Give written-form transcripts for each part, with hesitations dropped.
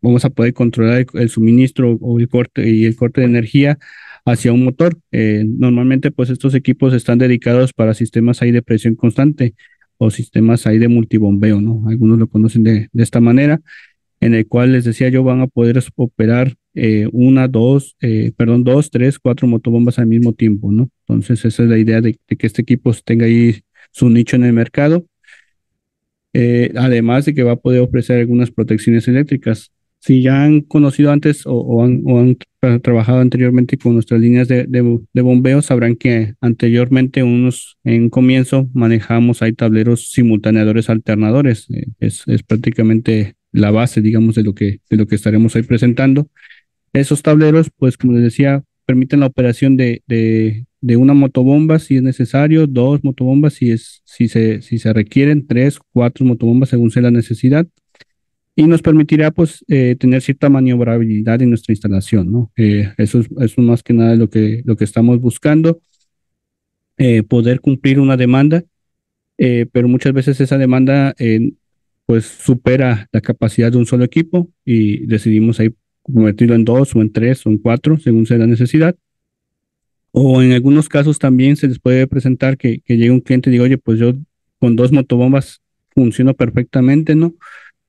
vamos a poder controlar el suministro o el corte de energía hacia un motor. Normalmente, pues estos equipos están dedicados para sistemas ahí de presión constante o sistemas ahí de multibombeo, ¿no? Algunos lo conocen de esta manera, en el cual les decía yo van a poder operar dos, tres, cuatro motobombas al mismo tiempo, ¿no? Entonces, esa es la idea de que este equipo tenga ahí su nicho en el mercado, además de que va a poder ofrecer algunas protecciones eléctricas. Si ya han conocido antes o han trabajado anteriormente con nuestras líneas de bombeo, sabrán que anteriormente en un comienzo manejamos ahí tableros simultaneadores alternadores. Es prácticamente la base, digamos, de lo que estaremos ahí presentando. Esos tableros, pues como les decía, permiten la operación de una motobomba si es necesario, dos motobombas si se requieren, tres, cuatro motobombas según sea la necesidad, y nos permitirá pues tener cierta maniobrabilidad en nuestra instalación, ¿no? Eso es más que nada lo que estamos buscando, poder cumplir una demanda, pero muchas veces esa demanda pues supera la capacidad de un solo equipo y decidimos ahí convertirlo en dos o en tres o en cuatro, según sea la necesidad. O en algunos casos también se les puede presentar que llegue un cliente y diga, oye, pues yo con dos motobombas funciono perfectamente, ¿no?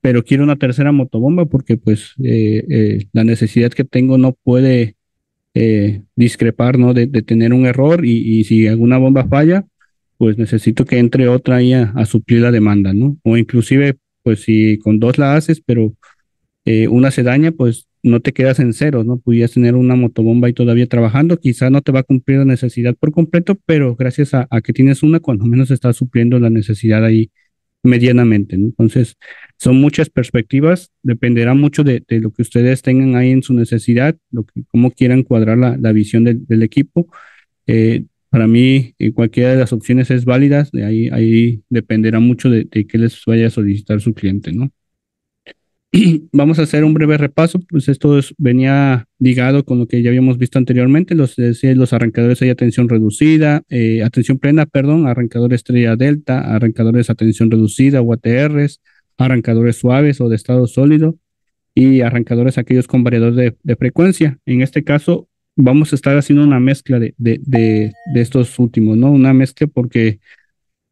Pero quiero una tercera motobomba porque pues la necesidad que tengo no puede discrepar, ¿no? De tener un error y si alguna bomba falla, pues necesito que entre otra ahí a suplir la demanda, ¿no? O inclusive, pues si con dos la haces, pero una se daña, pues no te quedas en cero, ¿no? Pudieras tener una motobomba ahí todavía trabajando, quizá no te va a cumplir la necesidad por completo, pero gracias a que tienes una, cuando menos está supliendo la necesidad ahí medianamente, ¿no? Entonces, son muchas perspectivas, dependerá mucho de lo que ustedes tengan ahí en su necesidad, cómo quieran cuadrar la visión del equipo. Para mí, cualquiera de las opciones es válida, ahí dependerá mucho de qué les vaya a solicitar su cliente, ¿no? Vamos a hacer un breve repaso, pues venía ligado con lo que ya habíamos visto anteriormente, los arrancadores hay atención reducida, atención plena, perdón, arrancadores estrella delta, arrancadores a tensión reducida o ATRs, arrancadores suaves o de estado sólido y arrancadores aquellos con variador de frecuencia. En este caso, vamos a estar haciendo una mezcla de estos últimos, ¿no? Una mezcla porque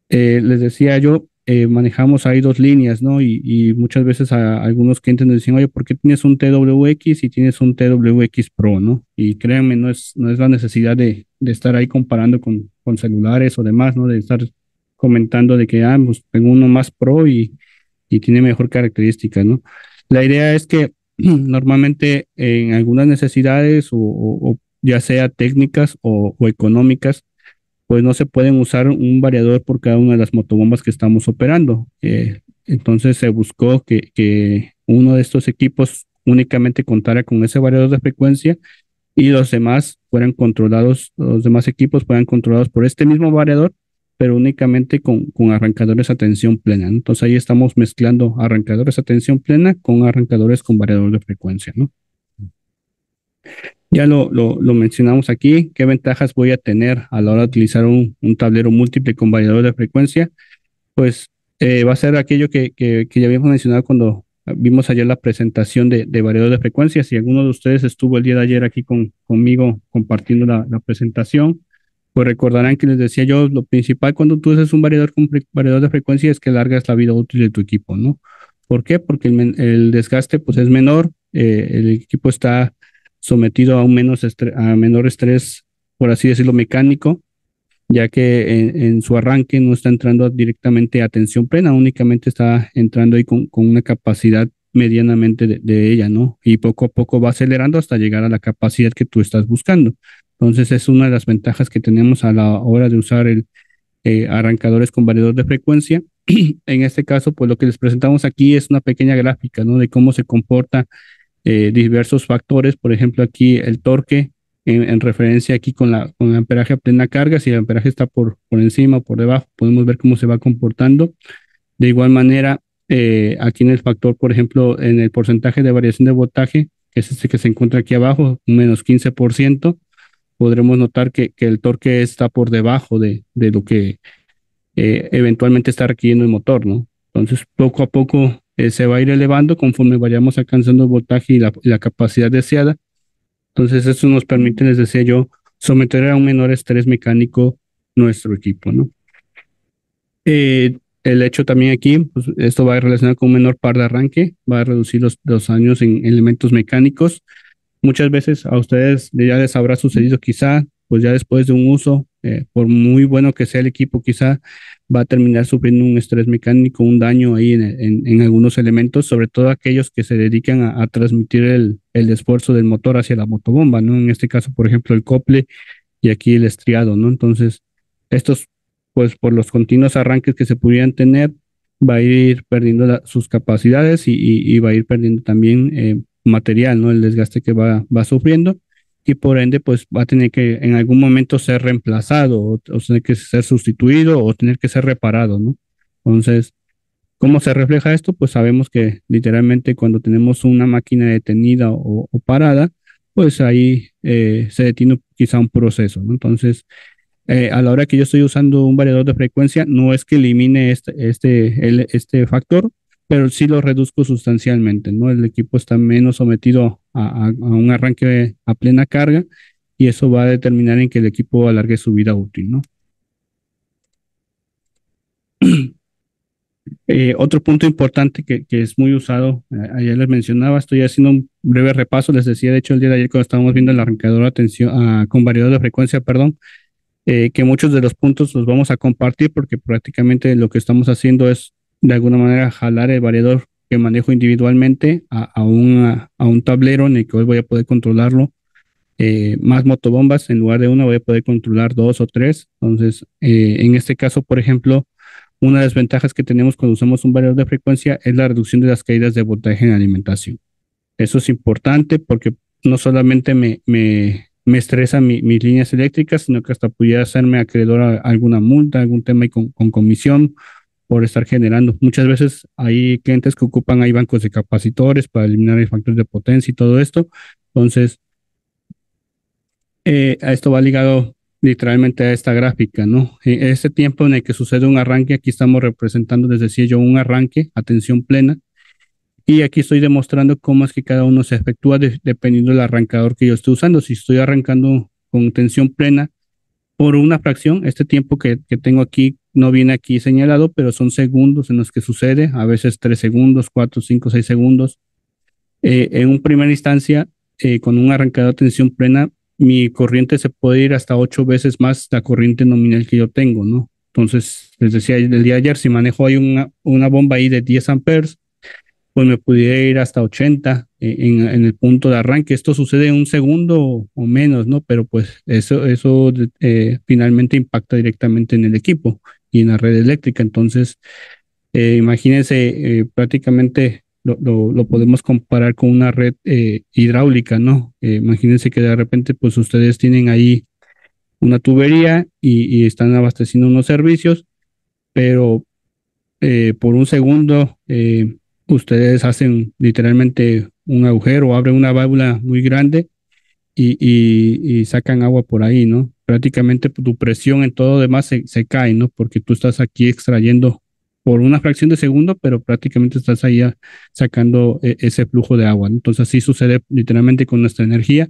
les decía yo, manejamos ahí dos líneas, ¿no? Y muchas veces a algunos clientes nos dicen, oye, ¿por qué tienes un TWX y tienes un TWX Pro, ¿no? Y créanme, no es la necesidad de estar ahí comparando con celulares o demás, ¿no? De estar comentando de que, pues tengo uno más Pro y tiene mejor característica, ¿no? La idea es que normalmente en algunas necesidades o ya sea técnicas o económicas, pues no se pueden usar un variador por cada una de las motobombas que estamos operando. Entonces se buscó que uno de estos equipos únicamente contara con ese variador de frecuencia y los demás equipos fueran controlados por este mismo variador, pero únicamente con arrancadores a tensión plena, ¿no? Entonces ahí estamos mezclando arrancadores a tensión plena con arrancadores con variador de frecuencia, ¿no? Ya lo mencionamos aquí. ¿Qué ventajas voy a tener a la hora de utilizar un tablero múltiple con variador de frecuencia? Pues va a ser aquello que ya habíamos mencionado cuando vimos ayer la presentación de variador de frecuencia. Si alguno de ustedes estuvo el día de ayer aquí conmigo compartiendo la presentación, pues recordarán que les decía yo, lo principal cuando tú haces un variador con variador de frecuencia es que largas la vida útil de tu equipo, ¿no? ¿Por qué? Porque el desgaste pues es menor, el equipo está sometido a menor estrés, por así decirlo, mecánico, ya que en su arranque no está entrando directamente a tensión plena, únicamente está entrando ahí con una capacidad medianamente de ella, ¿no? Y poco a poco va acelerando hasta llegar a la capacidad que tú estás buscando. Entonces es una de las ventajas que tenemos a la hora de usar el arrancadores con variador de frecuencia. En este caso, pues lo que les presentamos aquí es una pequeña gráfica, ¿no? De cómo se comporta diversos factores, por ejemplo, aquí el torque en referencia aquí con el amperaje a plena carga, si el amperaje está por encima o por debajo, podemos ver cómo se va comportando. De igual manera, aquí en el factor, por ejemplo, en el porcentaje de variación de voltaje, que es este que se encuentra aquí abajo, un menos 15%, podremos notar que el torque está por debajo de lo que eventualmente está requiriendo el motor, ¿no? Entonces, poco a poco se va a ir elevando conforme vayamos alcanzando el voltaje y la capacidad deseada. Entonces, eso nos permite, les decía yo, someter a un menor estrés mecánico nuestro equipo, ¿no? El hecho también aquí, pues esto va a relacionar con un menor par de arranque, va a reducir los años en elementos mecánicos. Muchas veces a ustedes ya les habrá sucedido quizá, pues ya después de un uso, por muy bueno que sea el equipo, quizá va a terminar sufriendo un estrés mecánico, un daño ahí en algunos elementos, sobre todo aquellos que se dedican a transmitir el esfuerzo del motor hacia la motobomba, ¿no? En este caso, por ejemplo, el cople y aquí el estriado, ¿no? Entonces, estos, pues por los continuos arranques que se pudieran tener, va a ir perdiendo sus capacidades y va a ir perdiendo también material, ¿no? El desgaste que va sufriendo y por ende, pues va a tener que en algún momento ser reemplazado o tener que ser sustituido o tener que ser reparado, ¿no? Entonces, ¿cómo se refleja esto? Pues sabemos que literalmente cuando tenemos una máquina detenida o parada, pues ahí se detiene quizá un proceso, ¿no? Entonces, a la hora que yo estoy usando un variador de frecuencia, no es que elimine este factor, pero sí lo reduzco sustancialmente, ¿no? El equipo está menos sometido a un arranque a plena carga y eso va a determinar en que el equipo alargue su vida útil, ¿no? Otro punto importante que es muy usado, ayer les mencionaba, estoy haciendo un breve repaso, les decía, de hecho, el día de ayer cuando estábamos viendo el arrancador con variador de frecuencia, perdón, que muchos de los puntos los vamos a compartir porque prácticamente lo que estamos haciendo es de alguna manera jalar el variador que manejo individualmente a un tablero en el que hoy voy a poder controlarlo. Más motobombas, en lugar de una voy a poder controlar dos o tres. Entonces, en este caso, por ejemplo, una de las ventajas que tenemos cuando usamos un variador de frecuencia es la reducción de las caídas de voltaje en alimentación. Eso es importante porque no solamente me estresa mis líneas eléctricas, sino que hasta pudiera hacerme acreedor a alguna multa, algún tema y con comisión por estar generando. Muchas veces hay clientes que ocupan ahí bancos de capacitores para eliminar el factor de potencia y todo esto. Entonces, a esto va ligado literalmente a esta gráfica, ¿no? En este tiempo en el que sucede un arranque, aquí estamos representando, les decía yo, un arranque a tensión plena. Y aquí estoy demostrando cómo es que cada uno se efectúa dependiendo del arrancador que yo estoy usando. Si estoy arrancando con tensión plena por una fracción, este tiempo que tengo aquí no viene aquí señalado, pero son segundos en los que sucede, a veces 3 segundos, 4, 5, 6 segundos. En un primera instancia, con un arrancador de tensión plena, mi corriente se puede ir hasta 8 veces más la corriente nominal que yo tengo, ¿no? Entonces, les decía el día de ayer, si manejo ahí una bomba ahí de 10 amperes, pues me pudiera ir hasta 80 en el punto de arranque. Esto sucede en un segundo o menos, ¿no? Pero pues eso finalmente impacta directamente en el equipo y en la red eléctrica. Entonces, imagínense, prácticamente lo podemos comparar con una red hidráulica, ¿no? Imagínense que de repente pues ustedes tienen ahí una tubería y están abasteciendo unos servicios, pero por un segundo ustedes hacen literalmente un agujero o abren una válvula muy grande y sacan agua por ahí, ¿no? Prácticamente tu presión en todo demás se cae, ¿no? Porque tú estás aquí extrayendo por una fracción de segundo, pero prácticamente estás ahí sacando ese flujo de agua, ¿no? Entonces así sucede literalmente con nuestra energía.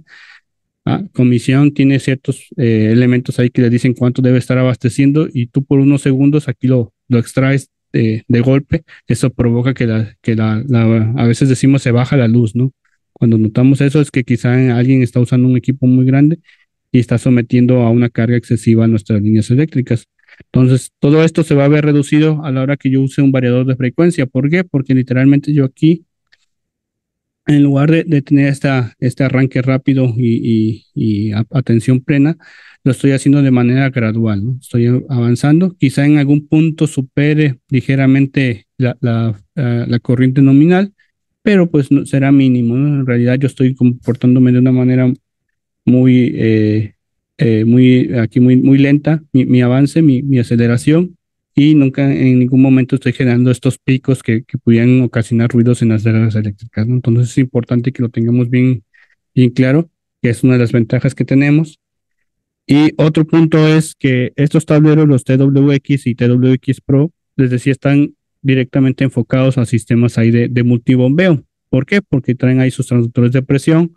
Comisión tiene ciertos elementos ahí que le dicen cuánto debe estar abasteciendo y tú por unos segundos aquí lo extraes de golpe. Eso provoca que a veces decimos se baja la luz, ¿no? Cuando notamos eso es que quizá alguien está usando un equipo muy grande y está sometiendo a una carga excesiva a nuestras líneas eléctricas. Entonces, todo esto se va a ver reducido a la hora que yo use un variador de frecuencia. ¿Por qué? Porque literalmente yo aquí en lugar de tener este arranque rápido y atención plena, lo estoy haciendo de manera gradual, ¿no? Estoy avanzando, quizá en algún punto supere ligeramente la corriente nominal, pero pues será mínimo, ¿no? En realidad yo estoy comportándome de una manera muy lenta, mi avance, mi aceleración, y nunca en ningún momento estoy generando estos picos que pudieran ocasionar ruidos en las redes eléctricas, ¿no? Entonces es importante que lo tengamos bien claro, que es una de las ventajas que tenemos. Y otro punto es que estos tableros, los TWX y TWX Pro, les decía, están directamente enfocados a sistemas ahí de multibombeo. ¿Por qué? Porque traen ahí sus transductores de presión.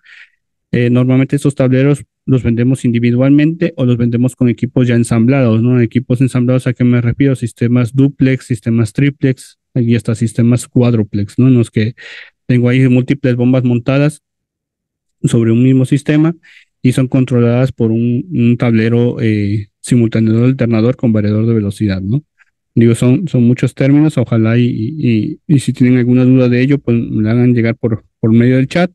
Normalmente estos tableros los vendemos individualmente o los vendemos con equipos ya ensamblados, ¿no? Equipos ensamblados, ¿a qué me refiero? Sistemas duplex, sistemas triplex y hasta sistemas cuádruplex, ¿no? En los que tengo ahí múltiples bombas montadas sobre un mismo sistema y son controladas por un tablero simultáneo alternador con variador de velocidad, ¿no? Digo, son muchos términos, ojalá y si tienen alguna duda de ello, pues me la hagan llegar por medio del chat,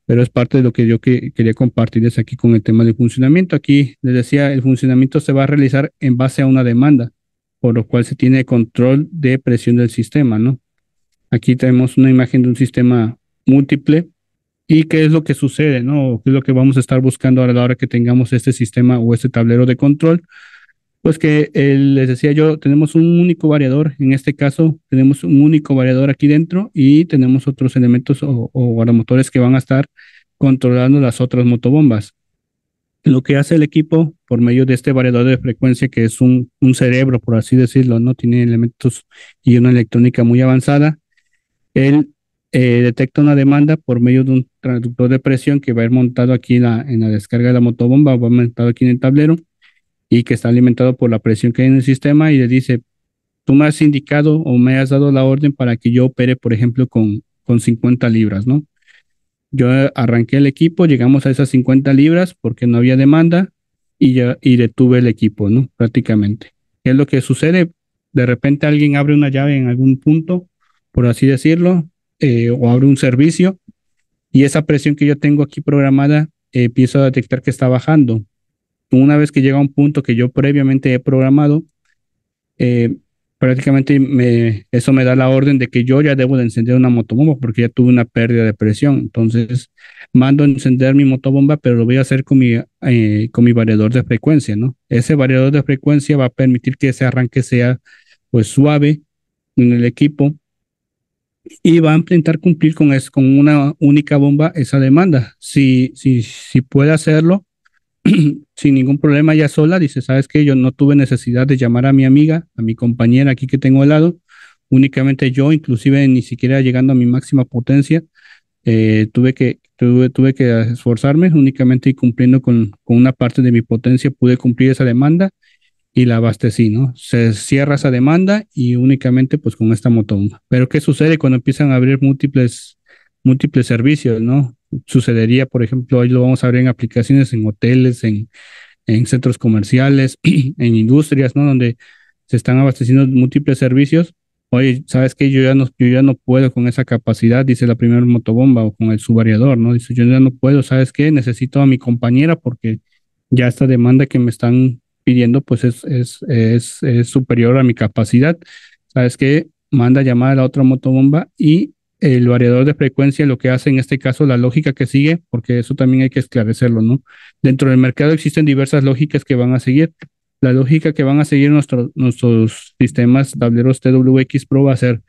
pero es parte de lo que yo quería compartirles aquí con el tema del funcionamiento. Aquí les decía, el funcionamiento se va a realizar en base a una demanda, por lo cual se tiene control de presión del sistema, ¿no? Aquí tenemos una imagen de un sistema múltiple. ¿Y qué es lo que sucede, no? ¿Qué es lo que vamos a estar buscando ahora a la hora que tengamos este sistema o este tablero de control? Pues que les decía yo, tenemos un único variador. En este caso, tenemos un único variador aquí dentro y tenemos otros elementos o guardamotores que van a estar controlando las otras motobombas. Lo que hace el equipo por medio de este variador de frecuencia, que es un cerebro, por así decirlo, ¿no? Tiene elementos y una electrónica muy avanzada. Él detecta una demanda por medio de un transductor de presión que va a ir montado aquí en la descarga de la motobomba, va montado aquí en el tablero y que está alimentado por la presión que hay en el sistema y le dice, tú me has indicado o me has dado la orden para que yo opere, por ejemplo, con 50 libras, ¿no? Yo arranqué el equipo, llegamos a esas 50 libras porque no había demanda y detuve el equipo, ¿no? Prácticamente. ¿Qué es lo que sucede? De repente alguien abre una llave en algún punto, por así decirlo, o abre un servicio y esa presión que yo tengo aquí programada empiezo a detectar que está bajando. Una vez que llega a un punto que yo previamente he programado, eh, prácticamente eso me da la orden de que yo ya debo de encender una motobomba porque ya tuve una pérdida de presión. Entonces, mando a encender mi motobomba, pero lo voy a hacer con mi variador de frecuencia, ¿no? Ese variador de frecuencia va a permitir que ese arranque sea pues suave en el equipo y va a intentar cumplir con una única bomba esa demanda. Si puede hacerlo sin ningún problema ya sola, dice, ¿sabes qué? Yo no tuve necesidad de llamar a mi amiga, a mi compañera aquí que tengo al lado, únicamente yo, inclusive ni siquiera llegando a mi máxima potencia, tuve que esforzarme únicamente y cumpliendo con una parte de mi potencia, pude cumplir esa demanda y la abastecí, ¿no? Se cierra esa demanda y únicamente pues con esta motobomba. Pero ¿qué sucede cuando empiezan a abrir múltiples servicios, ¿no? Sucedería, por ejemplo, hoy lo vamos a ver en aplicaciones en hoteles, en centros comerciales, en industrias, ¿no? Donde se están abasteciendo múltiples servicios. Oye, ¿sabes qué? Yo ya no puedo con esa capacidad, dice la primera motobomba o con el subvariador, ¿no? Dice, yo ya no puedo, ¿sabes qué? Necesito a mi compañera porque ya esta demanda que me están pidiendo, pues es superior a mi capacidad. ¿Sabes qué? Manda llamar a la otra motobomba y el variador de frecuencia lo que hace en este caso, la lógica que sigue, porque eso también hay que esclarecerlo, ¿no? Dentro del mercado existen diversas lógicas que van a seguir. La lógica que van a seguir nuestros sistemas tableros TWX Pro va a ser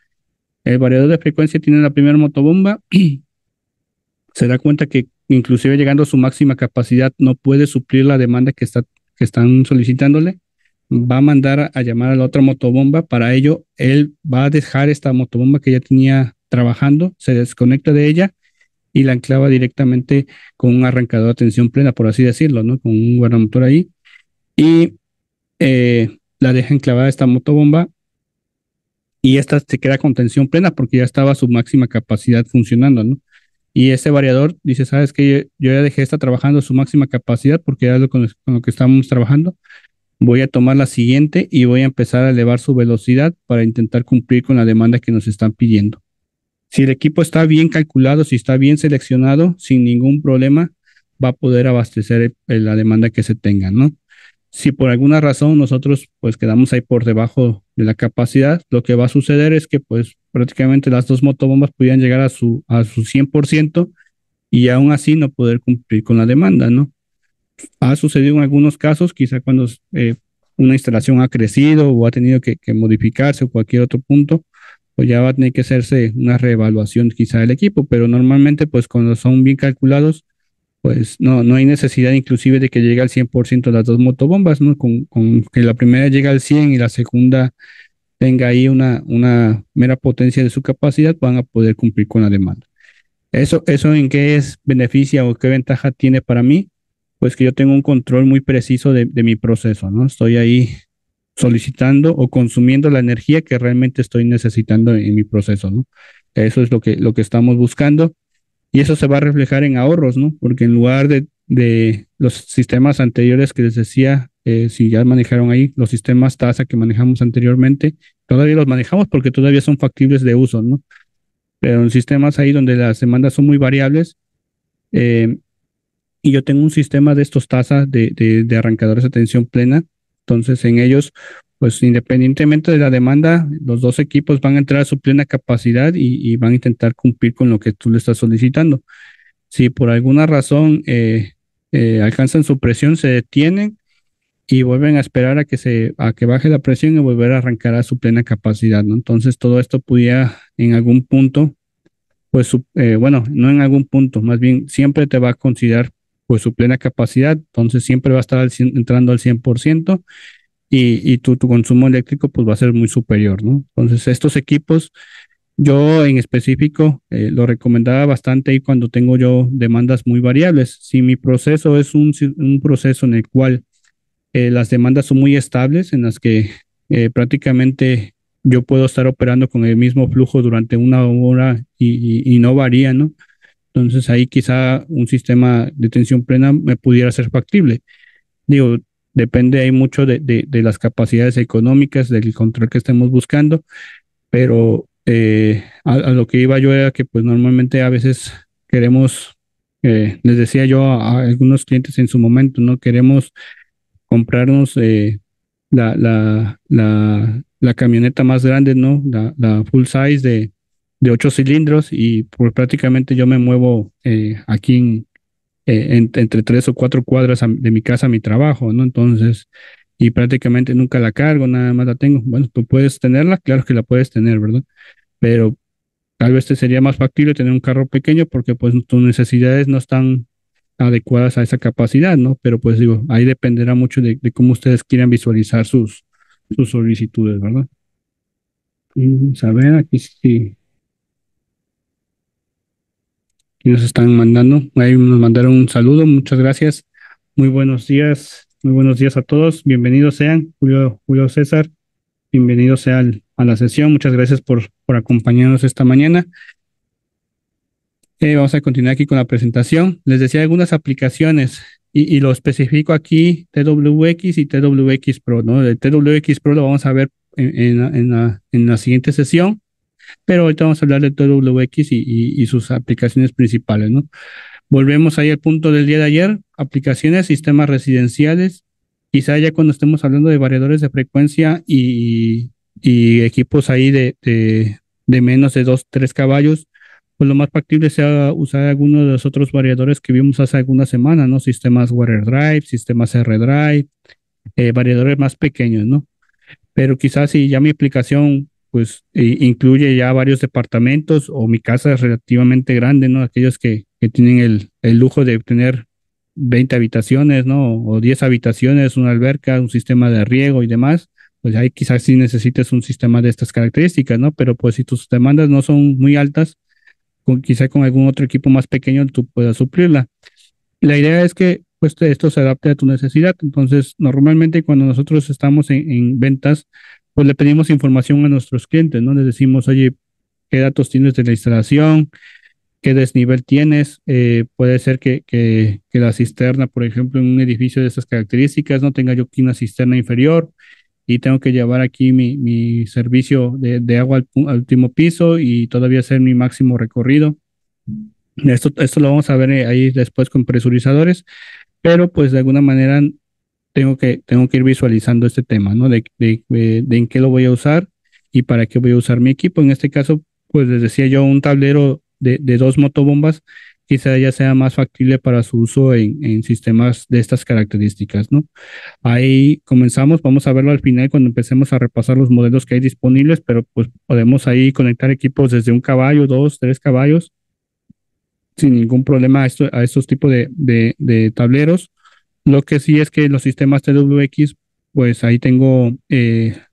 el variador de frecuencia tiene la primera motobomba, se da cuenta que inclusive llegando a su máxima capacidad no puede suplir la demanda que están solicitándole, va a mandar a llamar a la otra motobomba. Para ello, él va a dejar esta motobomba que ya tenía trabajando, se desconecta de ella y la anclava directamente con un arrancador a tensión plena, por así decirlo, ¿no? Con un guardamotor ahí y la deja enclavada esta motobomba y esta se queda con tensión plena porque ya estaba a su máxima capacidad funcionando, ¿no? Y ese variador dice, ¿sabes qué? Yo ya dejé esta trabajando a su máxima capacidad porque ya es con lo que estamos trabajando. Voy a tomar la siguiente y voy a empezar a elevar su velocidad para intentar cumplir con la demanda que nos están pidiendo. Si el equipo está bien calculado, si está bien seleccionado, sin ningún problema, va a poder abastecer la demanda que se tenga, ¿no? Si por alguna razón nosotros pues quedamos ahí por debajo de la capacidad, lo que va a suceder es que pues prácticamente las dos motobombas pudieran llegar a su 100% y aún así no poder cumplir con la demanda, ¿no? Ha sucedido en algunos casos, quizá cuando una instalación ha crecido o ha tenido que modificarse o cualquier otro punto, pues ya va a tener que hacerse una reevaluación quizá del equipo, pero normalmente pues cuando son bien calculados, pues no hay necesidad inclusive de que llegue al 100% las dos motobombas, ¿no? Con que la primera llegue al 100 y la segunda tenga ahí una mera potencia de su capacidad, van a poder cumplir con la demanda. ¿Eso en qué es beneficia o qué ventaja tiene para mí? Pues que yo tengo un control muy preciso de mi proceso, ¿no? Estoy ahí solicitando o consumiendo la energía que realmente estoy necesitando en mi proceso, ¿no? Eso es lo que estamos buscando y eso se va a reflejar en ahorros, ¿no? Porque en lugar de los sistemas anteriores que les decía, si ya manejaron ahí los sistemas TASA que manejamos anteriormente, todavía los manejamos porque todavía son factibles de uso, ¿no? Pero en sistemas ahí donde las demandas son muy variables, eh, y yo tengo un sistema de estos tasas de arrancadores de tensión plena. Entonces, en ellos, pues independientemente de la demanda, los dos equipos van a entrar a su plena capacidad y van a intentar cumplir con lo que tú le estás solicitando. Si por alguna razón alcanzan su presión, se detienen y vuelven a esperar a que baje la presión y volver a arrancar a su plena capacidad, ¿no? Entonces, todo esto pudiera en algún punto pues bueno, no en algún punto, más bien siempre te va a considerar pues su plena capacidad, entonces siempre va a estar entrando al 100% y tu consumo eléctrico pues va a ser muy superior, ¿no? Entonces estos equipos yo en específico lo recomendaba bastante ahí cuando tengo yo demandas muy variables. Si mi proceso es un proceso en el cual las demandas son muy estables, en las que prácticamente yo puedo estar operando con el mismo flujo durante una hora y no varía, ¿no? Entonces ahí quizá un sistema de tensión plena me pudiera ser factible. Digo, depende ahí mucho de las capacidades económicas, del control que estemos buscando, pero a lo que iba yo era que pues normalmente a veces queremos, les decía yo a algunos clientes en su momento, ¿no? Queremos comprarnos la camioneta más grande, ¿no? La full size de 8 cilindros y pues prácticamente yo me muevo aquí entre 3 o 4 cuadras de mi casa a mi trabajo, ¿no? Entonces, y prácticamente nunca la cargo, nada más la tengo. Bueno, tú puedes tenerla, claro que la puedes tener, ¿verdad? Pero tal vez te sería más factible tener un carro pequeño porque pues tus necesidades no están adecuadas a esa capacidad, ¿no? Pero pues digo, ahí dependerá mucho de cómo ustedes quieran visualizar sus solicitudes, ¿verdad? A ver, aquí sí, aquí nos están mandando, ahí nos mandaron un saludo, muchas gracias, muy buenos días a todos, bienvenidos sean, Julio César, bienvenidos sea a la sesión, muchas gracias por acompañarnos esta mañana. Vamos a continuar aquí con la presentación. Les decía algunas aplicaciones y lo especifico aquí, TWX y TWX Pro, ¿no? El TWX Pro lo vamos a ver en la siguiente sesión, pero ahorita vamos a hablar de TWX y sus aplicaciones principales, ¿no? Volvemos ahí al punto del día de ayer, aplicaciones, sistemas residenciales, quizá ya cuando estemos hablando de variadores de frecuencia y equipos ahí de menos de 2, 3 caballos, pues lo más factible sea usar alguno de los otros variadores que vimos hace algunas semanas, ¿no? Sistemas Water Drive, sistemas R-Drive, variadores más pequeños, ¿no? Pero quizás si ya mi aplicación pues incluye ya varios departamentos o mi casa es relativamente grande, ¿no? Aquellos que tienen el lujo de tener 20 habitaciones, ¿no? O 10 habitaciones, una alberca, un sistema de riego y demás, pues ahí quizás sí necesites un sistema de estas características, ¿no? Pero pues si tus demandas no son muy altas, quizá con algún otro equipo más pequeño tú puedas suplirla. La idea es que pues esto se adapte a tu necesidad. Entonces, normalmente cuando nosotros estamos en ventas, pues le pedimos información a nuestros clientes, ¿no? Les decimos, oye, ¿qué datos tienes de la instalación? ¿Qué desnivel tienes? Puede ser que la cisterna, por ejemplo, en un edificio de estas características, no tenga yo aquí una cisterna inferior y tengo que llevar aquí mi servicio de agua al último piso y todavía hacer mi máximo recorrido. Esto lo vamos a ver ahí después con presurizadores, pero pues de alguna manera tengo que ir visualizando este tema, ¿no? De en qué lo voy a usar y para qué voy a usar mi equipo. En este caso, pues les decía yo, un tablero de 2 motobombas quizá ya sea más factible para su uso en sistemas de estas características, ¿no? Ahí comenzamos, vamos a verlo al final cuando empecemos a repasar los modelos que hay disponibles, pero pues podemos ahí conectar equipos desde 1 caballo, 2, 3 caballos sin ningún problema a estos tipos de tableros. Lo que sí es que los sistemas TWX, pues ahí tengo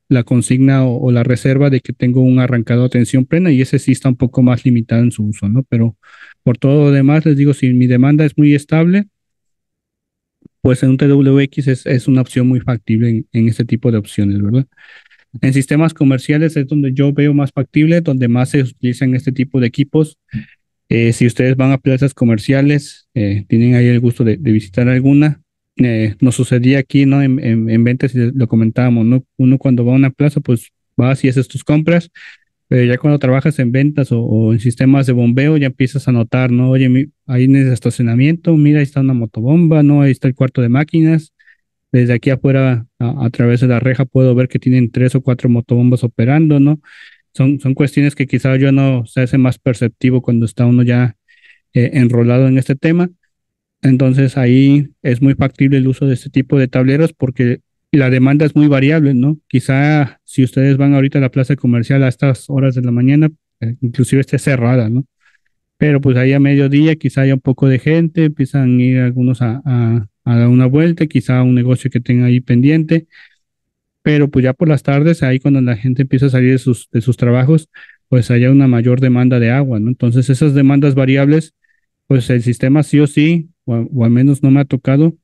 la consigna o la reserva de que tengo un arrancador a tensión plena y ese sí está un poco más limitado en su uso, ¿no? Pero por todo lo demás, les digo, si mi demanda es muy estable, pues en un TWX es una opción muy factible en este tipo de opciones, ¿verdad? En sistemas comerciales es donde yo veo más factible, donde más se utilizan este tipo de equipos. Si ustedes van a plazas comerciales, tienen ahí el gusto de visitar alguna. Nos sucedía aquí, ¿no? En ventas, y lo comentábamos, ¿no? Uno cuando va a una plaza, pues vas y haces tus compras, pero ya cuando trabajas en ventas o en sistemas de bombeo, ya empiezas a notar, ¿no? Oye, ahí en el estacionamiento, mira, ahí está una motobomba, ¿no? Ahí está el cuarto de máquinas. Desde aquí afuera, a través de la reja, puedo ver que tienen 3 o 4 motobombas operando, ¿no? Son cuestiones que quizá yo no se hace más perceptivo cuando está uno ya enrolado en este tema. Entonces ahí es muy factible el uso de este tipo de tableros porque la demanda es muy variable, ¿no? Quizá si ustedes van ahorita a la plaza comercial a estas horas de la mañana, inclusive esté cerrada, ¿no? Pero pues ahí a mediodía quizá haya un poco de gente, empiezan a ir algunos a dar una vuelta, quizá un negocio que tenga ahí pendiente, pero pues ya por las tardes, ahí cuando la gente empieza a salir de sus trabajos, pues haya una mayor demanda de agua, ¿no? Entonces esas demandas variables, pues el sistema sí o sí, o al menos no me ha tocado,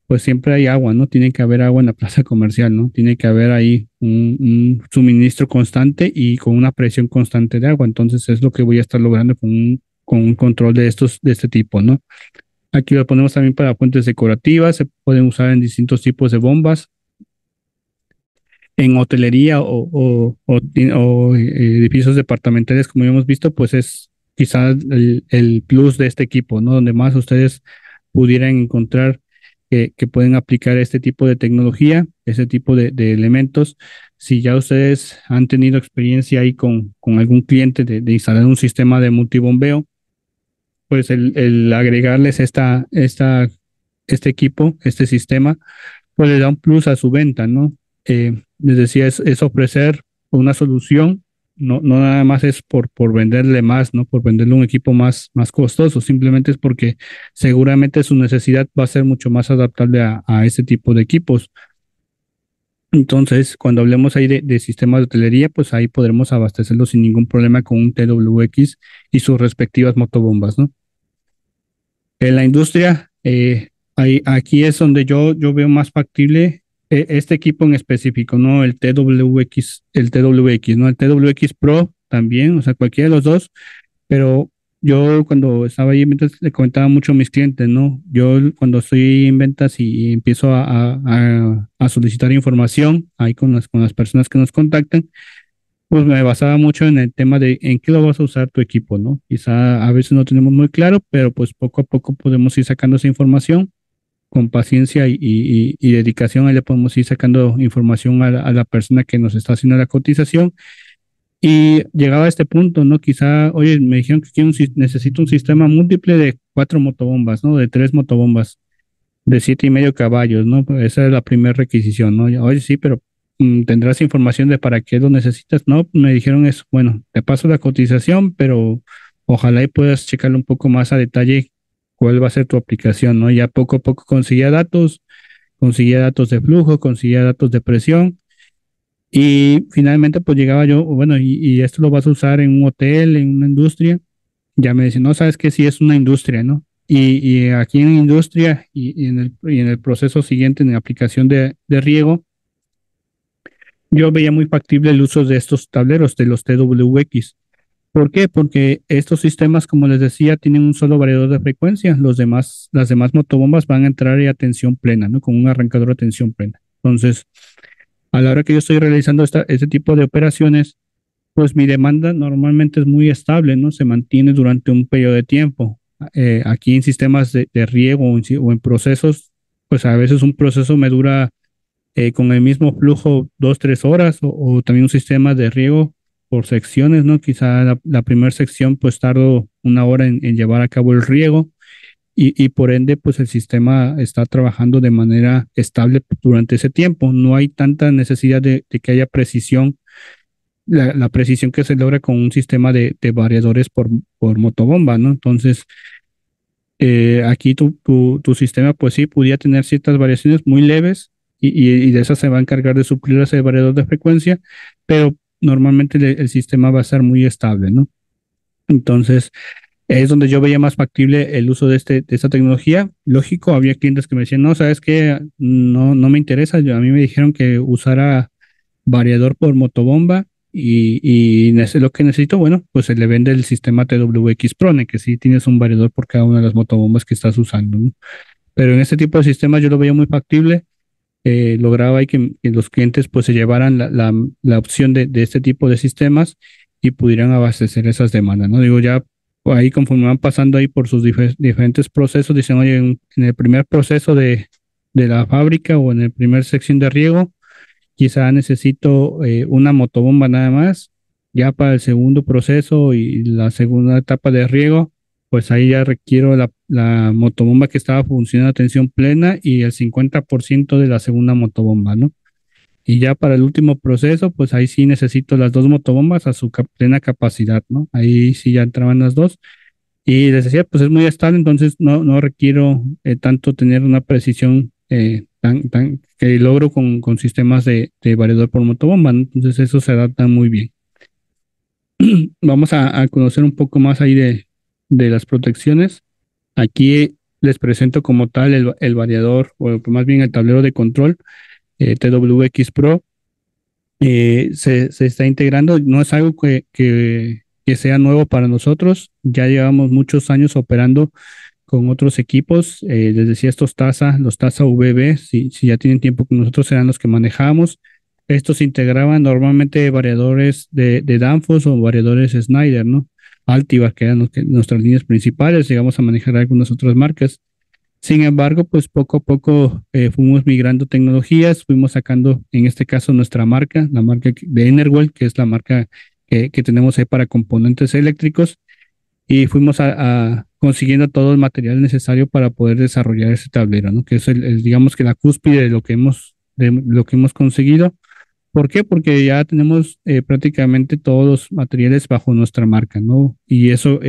pues siempre hay agua, ¿no? Tiene que haber agua en la plaza comercial, ¿no? Tiene que haber ahí un suministro constante y con una presión constante de agua. Entonces es lo que voy a estar logrando con un control de este tipo, ¿no? Aquí lo ponemos también para fuentes decorativas, se pueden usar en distintos tipos de bombas, en hotelería edificios departamentales, como ya hemos visto, pues es quizás el plus de este equipo, ¿no? Donde más ustedes pudieran encontrar que pueden aplicar este tipo de tecnología, ese tipo de elementos. Si ya ustedes han tenido experiencia ahí con algún cliente de instalar un sistema de multibombeo, pues el agregarles este equipo, este sistema, pues le da un plus a su venta, ¿no? Les decía, es ofrecer una solución, no nada más es por venderle más, ¿no? Por venderle un equipo más costoso, simplemente es porque seguramente su necesidad va a ser mucho más adaptable a ese tipo de equipos. Entonces, cuando hablemos ahí de sistemas de hotelería, pues ahí podremos abastecerlo sin ningún problema con un TWX y sus respectivas motobombas, ¿no? En la industria, aquí es donde yo veo más factible este equipo en específico, ¿no? El TWX, ¿no? El TWX Pro también, o sea, cualquiera de los dos, pero yo cuando estaba ahí en ventas le comentaba mucho a mis clientes, ¿no? Yo cuando estoy en ventas y empiezo a solicitar información ahí con las personas que nos contactan, pues me basaba mucho en el tema de en qué lo vas a usar tu equipo, ¿no? Quizá a veces no tenemos muy claro, pero pues poco a poco podemos ir sacando esa información con paciencia y dedicación. Ahí le podemos ir sacando información a la persona que nos está haciendo la cotización. Y llegaba a este punto, ¿no? Quizá, oye, me dijeron que necesito un sistema múltiple de 4 motobombas, ¿no? De 3 motobombas de 7,5 caballos, ¿no? Pues esa es la primera requisición, ¿no? Oye, sí, pero ¿tendrás información de para qué lo necesitas? No, me dijeron eso. Bueno, te paso la cotización, pero ojalá y puedas checarlo un poco más a detalle cuál va a ser tu aplicación, ¿no? Ya poco a poco conseguía datos de flujo, conseguía datos de presión y finalmente pues llegaba yo, bueno, y esto lo vas a usar en un hotel, en una industria. Ya me dicen, no, sabes que sí es una industria, ¿no? Y aquí en industria y en el proceso siguiente, en la aplicación de riego, yo veía muy factible el uso de estos tableros, de los TWX. ¿Por qué? Porque estos sistemas, como les decía, tienen un solo variador de frecuencia. Las demás motobombas van a entrar a tensión plena, ¿no? Con un arrancador a tensión plena. Entonces, a la hora que yo estoy realizando este tipo de operaciones, pues mi demanda normalmente es muy estable, ¿no? Se mantiene durante un periodo de tiempo. Aquí en sistemas de riego o en procesos, pues a veces un proceso me dura con el mismo flujo 2, 3 horas o también un sistema de riego por secciones, ¿no? Quizá la primera sección pues tardo 1 hora en llevar a cabo el riego y por ende pues el sistema está trabajando de manera estable durante ese tiempo. No hay tanta necesidad de que haya precisión la precisión que se logra con un sistema de variadores por motobomba, ¿no? Entonces, aquí tu sistema, pues sí, podía tener ciertas variaciones muy leves y de esa se va a encargar de suplir ese variador de frecuencia, pero normalmente el sistema va a estar muy estable, ¿no? Entonces, es donde yo veía más factible el uso de esta tecnología. Lógico, había clientes que me decían, no, sabes que no me interesa. A mí me dijeron que usara variador por motobomba y lo que necesito, bueno, pues se le vende el sistema TWX Prone, que sí tienes un variador por cada una de las motobombas que estás usando, ¿no? Pero en este tipo de sistemas yo lo veía muy factible. Lograba ahí que los clientes pues se llevaran la opción de este tipo de sistemas y pudieran abastecer esas demandas, ¿no? Digo, ya ahí conforme van pasando ahí por sus diferentes procesos, dicen, oye, en el primer proceso de la fábrica o en el primer sección de riego, quizá necesito una motobomba nada más. Ya para el segundo proceso y la segunda etapa de riego, pues ahí ya requiero la motobomba que estaba funcionando a tensión plena y el 50% de la segunda motobomba, ¿no? Y ya para el último proceso, pues ahí sí necesito las dos motobombas a su plena capacidad, ¿no? Ahí sí ya entraban las dos. Y les decía, pues es muy estable, entonces no requiero tanto tener una precisión tan que logro con sistemas de variador por motobomba, ¿no? Entonces eso se adapta muy bien. Vamos a conocer un poco más ahí de las protecciones. Aquí les presento como tal el variador, o más bien el tablero de control TWX Pro. Se está integrando, no es algo que sea nuevo para nosotros, ya llevamos muchos años operando con otros equipos. Les decía, los TASA VB, si ya tienen tiempo con nosotros, eran los que manejábamos. Estos integraban normalmente variadores de Danfoss o variadores Snyder, ¿no? Altiva, que eran nuestras líneas principales, llegamos a manejar algunas otras marcas. Sin embargo, pues poco a poco fuimos migrando tecnologías, fuimos sacando, en este caso, nuestra marca, la marca de Enerwell, que es la marca que tenemos ahí para componentes eléctricos, y fuimos consiguiendo todo el material necesario para poder desarrollar ese tablero, ¿no? Que es digamos que la cúspide de lo que hemos conseguido. ¿Por qué? Porque ya tenemos prácticamente todos los materiales bajo nuestra marca, ¿no? Y eso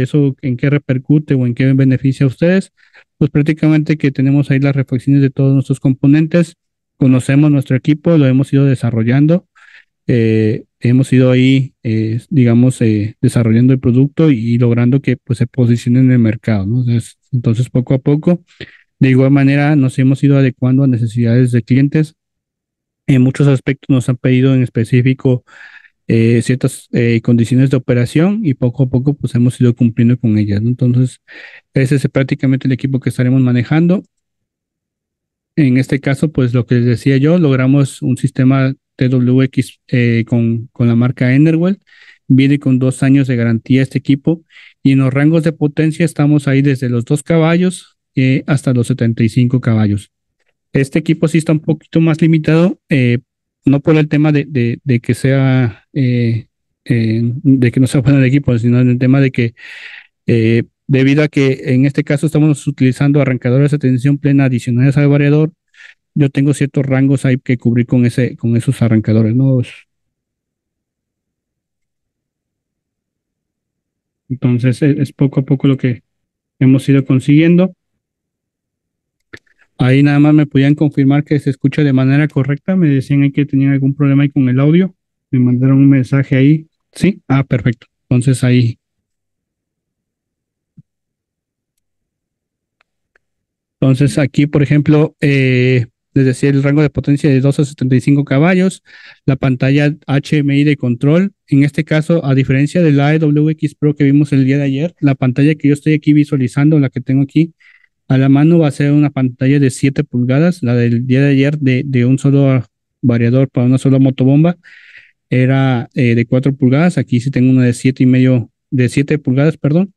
¿en qué repercute o en qué beneficia a ustedes? Pues prácticamente que tenemos ahí las refacciones de todos nuestros componentes, conocemos nuestro equipo, lo hemos ido desarrollando, hemos ido ahí, digamos, desarrollando el producto y logrando que pues, se posicione en el mercado, ¿no? Entonces, poco a poco, de igual manera, nos hemos ido adecuando a necesidades de clientes. En muchos aspectos nos han pedido en específico ciertas condiciones de operación y poco a poco pues hemos ido cumpliendo con ellas, ¿no? Entonces, ese es prácticamente el equipo que estaremos manejando. En este caso, pues lo que les decía yo, logramos un sistema TWX con la marca Enerwell. Viene con 2 años de garantía este equipo y en los rangos de potencia estamos ahí desde los 2 caballos hasta los 75 caballos. Este equipo sí está un poquito más limitado, no por el tema de que sea, de que no sea bueno el equipo, sino en el tema de que debido a que en este caso estamos utilizando arrancadores de tensión plena adicionales al variador, yo tengo ciertos rangos ahí que cubrir con esos arrancadores, ¿no? Entonces es poco a poco lo que hemos ido consiguiendo. Ahí nada más me podían confirmar que se escucha de manera correcta. Me decían ahí que tenían algún problema ahí con el audio. Me mandaron un mensaje ahí. Sí, perfecto. Entonces aquí, por ejemplo, les decía el rango de potencia de 2 a 75 caballos, la pantalla HMI de control. En este caso, a diferencia del AEWX Pro que vimos el día de ayer, la pantalla que yo estoy aquí visualizando, la que tengo aquí a la mano, va a ser una pantalla de 7 pulgadas. La del día de ayer de un solo variador para una sola motobomba era de 4 pulgadas. Aquí sí tengo una de 7,5, de 7 pulgadas, perdón.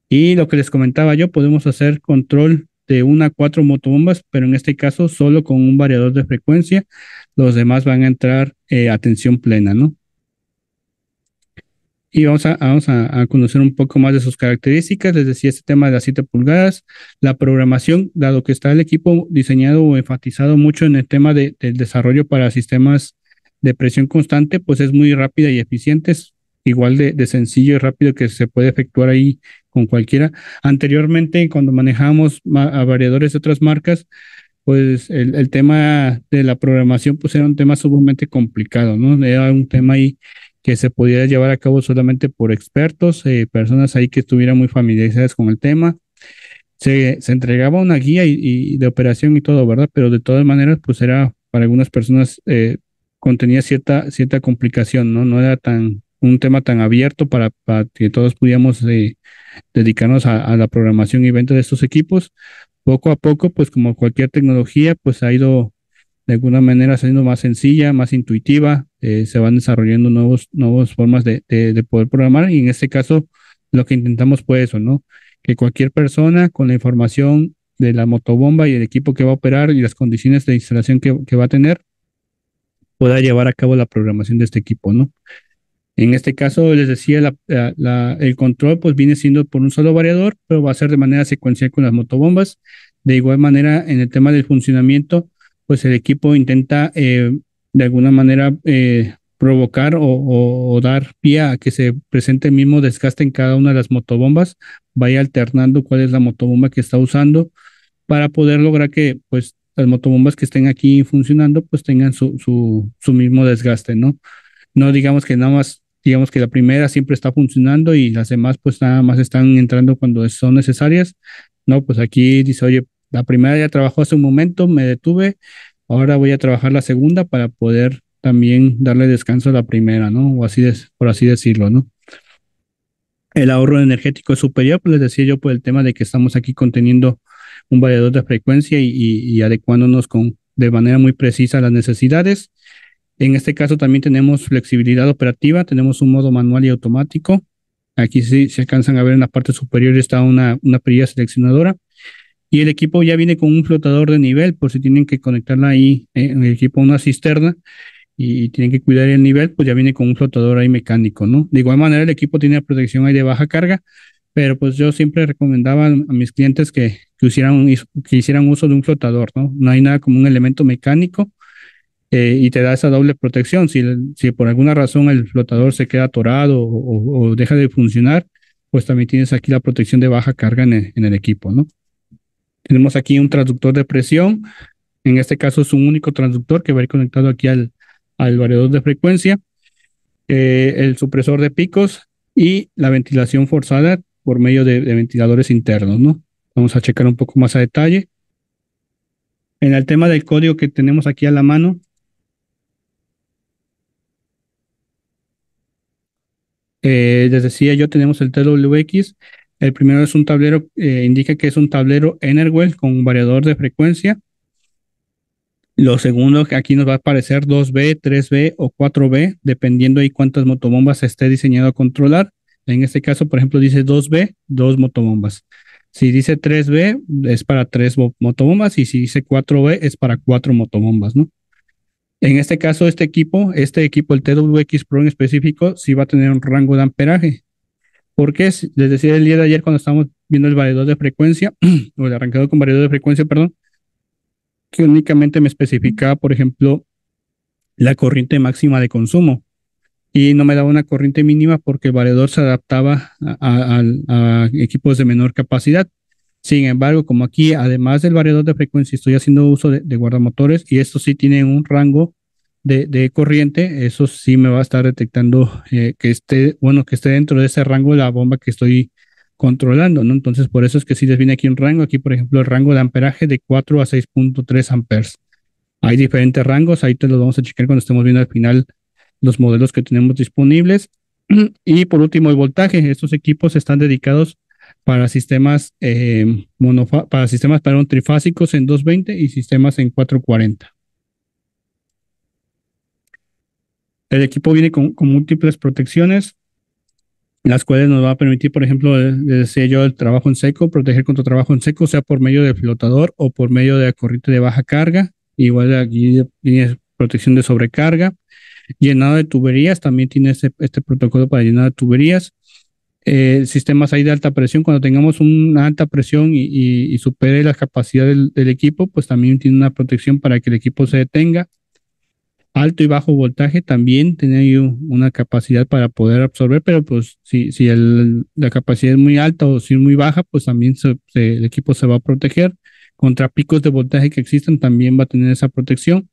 Y lo que les comentaba yo, podemos hacer control de 1 a 4 motobombas, pero en este caso solo con un variador de frecuencia. Los demás van a entrar a tensión plena, ¿no? Y vamos a conocer un poco más de sus características. Les decía este tema de las 7 pulgadas, la programación, dado que está el equipo diseñado o enfatizado mucho en el tema del desarrollo para sistemas de presión constante, pues es muy rápida y eficiente, es igual de sencillo y rápido que se puede efectuar ahí con cualquiera. Anteriormente, cuando manejábamos a variadores de otras marcas, pues el tema de la programación pues era un tema sumamente complicado, ¿no? Era un tema ahí que se podía llevar a cabo solamente por expertos, personas ahí que estuvieran muy familiarizadas con el tema. Se entregaba una guía y de operación y todo, ¿verdad? Pero de todas maneras, pues era para algunas personas contenía cierta complicación, ¿no? No era un tema tan abierto para que todos pudiéramos dedicarnos a la programación y venta de estos equipos. Poco a poco, pues como cualquier tecnología, pues ha ido de alguna manera siendo más sencilla, más intuitiva, se van desarrollando nuevas formas de poder programar y en este caso lo que intentamos fue eso, ¿no? Que cualquier persona con la información de la motobomba y el equipo que va a operar y las condiciones de instalación que va a tener, pueda llevar a cabo la programación de este equipo, ¿no? En este caso, les decía, el control pues viene siendo por un solo variador, pero va a ser de manera secuencial con las motobombas. De igual manera, en el tema del funcionamiento, pues el equipo intenta de alguna manera provocar o dar pie a que se presente el mismo desgaste en cada una de las motobombas, vaya alternando cuál es la motobomba que está usando para poder lograr que pues las motobombas que estén aquí funcionando pues tengan su mismo desgaste, ¿no? No digamos que nada más, digamos que la primera siempre está funcionando y las demás pues nada más están entrando cuando son necesarias. No, pues aquí dice, oye, la primera ya trabajó hace un momento, me detuve, ahora voy a trabajar la segunda para poder también darle descanso a la primera, ¿no? O así, por así decirlo, ¿no? El ahorro energético es superior, pues les decía yo, por el tema de que estamos aquí conteniendo un variador de frecuencia y adecuándonos de manera muy precisa a las necesidades. En este caso también tenemos flexibilidad operativa, tenemos un modo manual y automático. Aquí sí se alcanzan a ver en la parte superior está una perilla seleccionadora y el equipo ya viene con un flotador de nivel por si tienen que conectarla ahí en el equipo a una cisterna y tienen que cuidar el nivel, pues ya viene con un flotador ahí mecánico, ¿no? De igual manera el equipo tiene protección ahí de baja carga, pero pues yo siempre recomendaba a mis clientes que hicieran uso de un flotador, ¿no? No hay nada como un elemento mecánico y te da esa doble protección. Si por alguna razón el flotador se queda atorado o deja de funcionar, pues también tienes aquí la protección de baja carga en el equipo, ¿no? Tenemos aquí un transductor de presión. En este caso es un único transductor que va a ir conectado aquí al variador de frecuencia, el supresor de picos y la ventilación forzada por medio de ventiladores internos, ¿no? Vamos a checar un poco más a detalle. En el tema del código que tenemos aquí a la mano, les decía yo, tenemos el TWX. El primero es un tablero, indica que es un tablero Enerwell con variador de frecuencia. Lo segundo, que aquí nos va a aparecer 2B, 3B o 4B, dependiendo de cuántas motobombas esté diseñado a controlar. En este caso, por ejemplo, dice 2B, dos motobombas. Si dice 3B, es para tres motobombas y si dice 4B, es para cuatro motobombas, ¿no? En este caso, este equipo, el TWX Pro en específico, sí va a tener un rango de amperaje. Porque les decía el día de ayer cuando estábamos viendo el variador de frecuencia, o el arrancador con variador de frecuencia, perdón, que únicamente me especificaba, por ejemplo, la corriente máxima de consumo y no me daba una corriente mínima porque el variador se adaptaba a equipos de menor capacidad. Sin embargo, como aquí, además del variador de frecuencia, estoy haciendo uso de guardamotores y estos sí tienen un rango de corriente, eso sí me va a estar detectando que esté dentro de ese rango la bomba que estoy controlando, ¿no? Entonces, por eso es que sí les viene aquí un rango, aquí por ejemplo el rango de amperaje de 4 a 6.3 amperes. Hay diferentes rangos, ahí te los vamos a checar cuando estemos viendo al final los modelos que tenemos disponibles. Y por último, el voltaje. Estos equipos están dedicados para sistemas, para sistemas perdón, trifásicos en 220 y sistemas en 440. El equipo viene con múltiples protecciones, las cuales nos va a permitir, por ejemplo, decía yo, el trabajo en seco, proteger contra trabajo en seco, sea por medio del flotador o por medio de la corriente de baja carga. Igual aquí tiene protección de sobrecarga. Llenado de tuberías, también tiene este protocolo para llenado de tuberías. Sistemas ahí de alta presión, cuando tengamos una alta presión y supere la capacidad del equipo, pues también tiene una protección para que el equipo se detenga. Alto y bajo voltaje también tiene una capacidad para poder absorber, pero pues si la capacidad es muy alta o si es muy baja, pues también el equipo se va a proteger contra picos de voltaje que existan, también va a tener esa protección.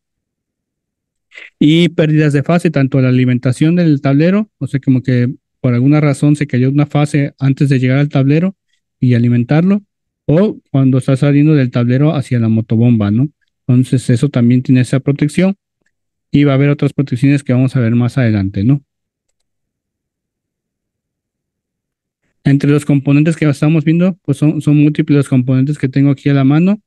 Y pérdidas de fase, tanto la alimentación del tablero, o sea, como que por alguna razón se cayó una fase antes de llegar al tablero y alimentarlo, o cuando está saliendo del tablero hacia la motobomba, ¿no? Entonces, eso también tiene esa protección y va a haber otras protecciones que vamos a ver más adelante, ¿no? Entre los componentes que estamos viendo, pues son múltiples los componentes que tengo aquí a la mano.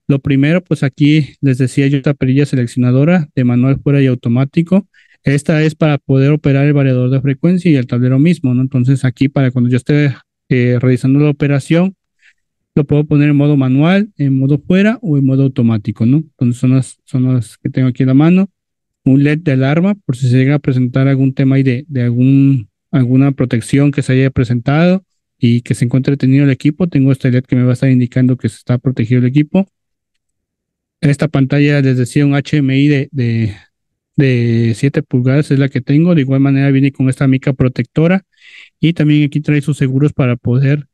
Lo primero, pues aquí les decía yo, esta perilla seleccionadora de manual fuera y automático. Esta es para poder operar el variador de frecuencia y el tablero mismo, ¿no? Entonces aquí para cuando yo esté realizando la operación, lo puedo poner en modo manual, en modo fuera o en modo automático, ¿no? Entonces son las que tengo aquí a la mano. Un LED de alarma por si se llega a presentar algún tema ahí de alguna protección que se haya presentado y que se encuentre detenido el equipo. Tengo este LED que me va a estar indicando que se está protegido el equipo. Esta pantalla, les decía, un HMI de 7 pulgadas es la que tengo. De igual manera viene con esta mica protectora y también aquí trae sus seguros para poder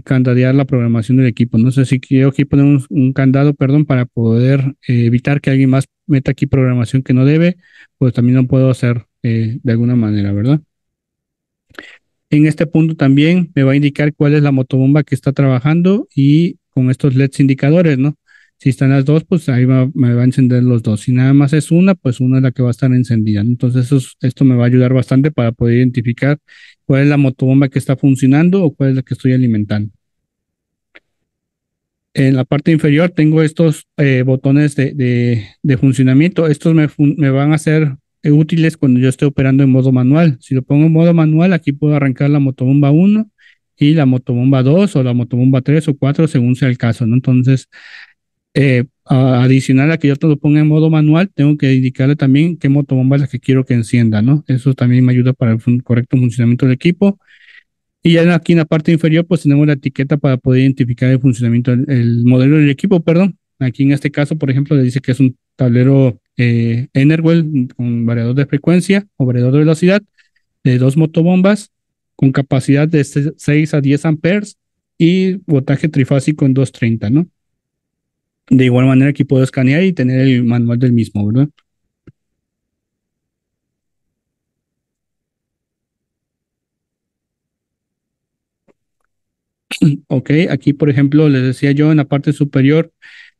candadear la programación del equipo. No sé si quiero aquí poner un candado, perdón, para poder evitar que alguien más meta aquí programación que no debe, pues también lo puedo hacer de alguna manera, ¿verdad? En este punto también me va a indicar cuál es la motobomba que está trabajando y con estos LEDs indicadores, ¿no? Si están las dos, pues ahí me va a encender los dos. Si nada más es una, pues una es la que va a estar encendida, ¿no? Entonces esto me va a ayudar bastante para poder identificar cuál es la motobomba que está funcionando o cuál es la que estoy alimentando. En la parte inferior tengo estos botones de funcionamiento. Estos me van a ser útiles cuando yo esté operando en modo manual. Si lo pongo en modo manual, aquí puedo arrancar la motobomba 1 y la motobomba 2 o la motobomba 3 o 4 según sea el caso, ¿no? Entonces, adicional a que yo te lo ponga en modo manual, tengo que indicarle también qué motobomba es la que quiero que encienda, ¿no? Eso también me ayuda para el correcto funcionamiento del equipo. Y ya aquí en la parte inferior, pues tenemos la etiqueta para poder identificar el funcionamiento, el modelo del equipo, perdón. Aquí en este caso, por ejemplo, le dice que es un tablero Enerwell con variador de frecuencia o variador de velocidad de 2 motobombas con capacidad de 6 a 10 amperes y voltaje trifásico en 230, ¿no? De igual manera, aquí puedo escanear y tener el manual del mismo, ¿verdad? Ok, aquí, por ejemplo, les decía yo en la parte superior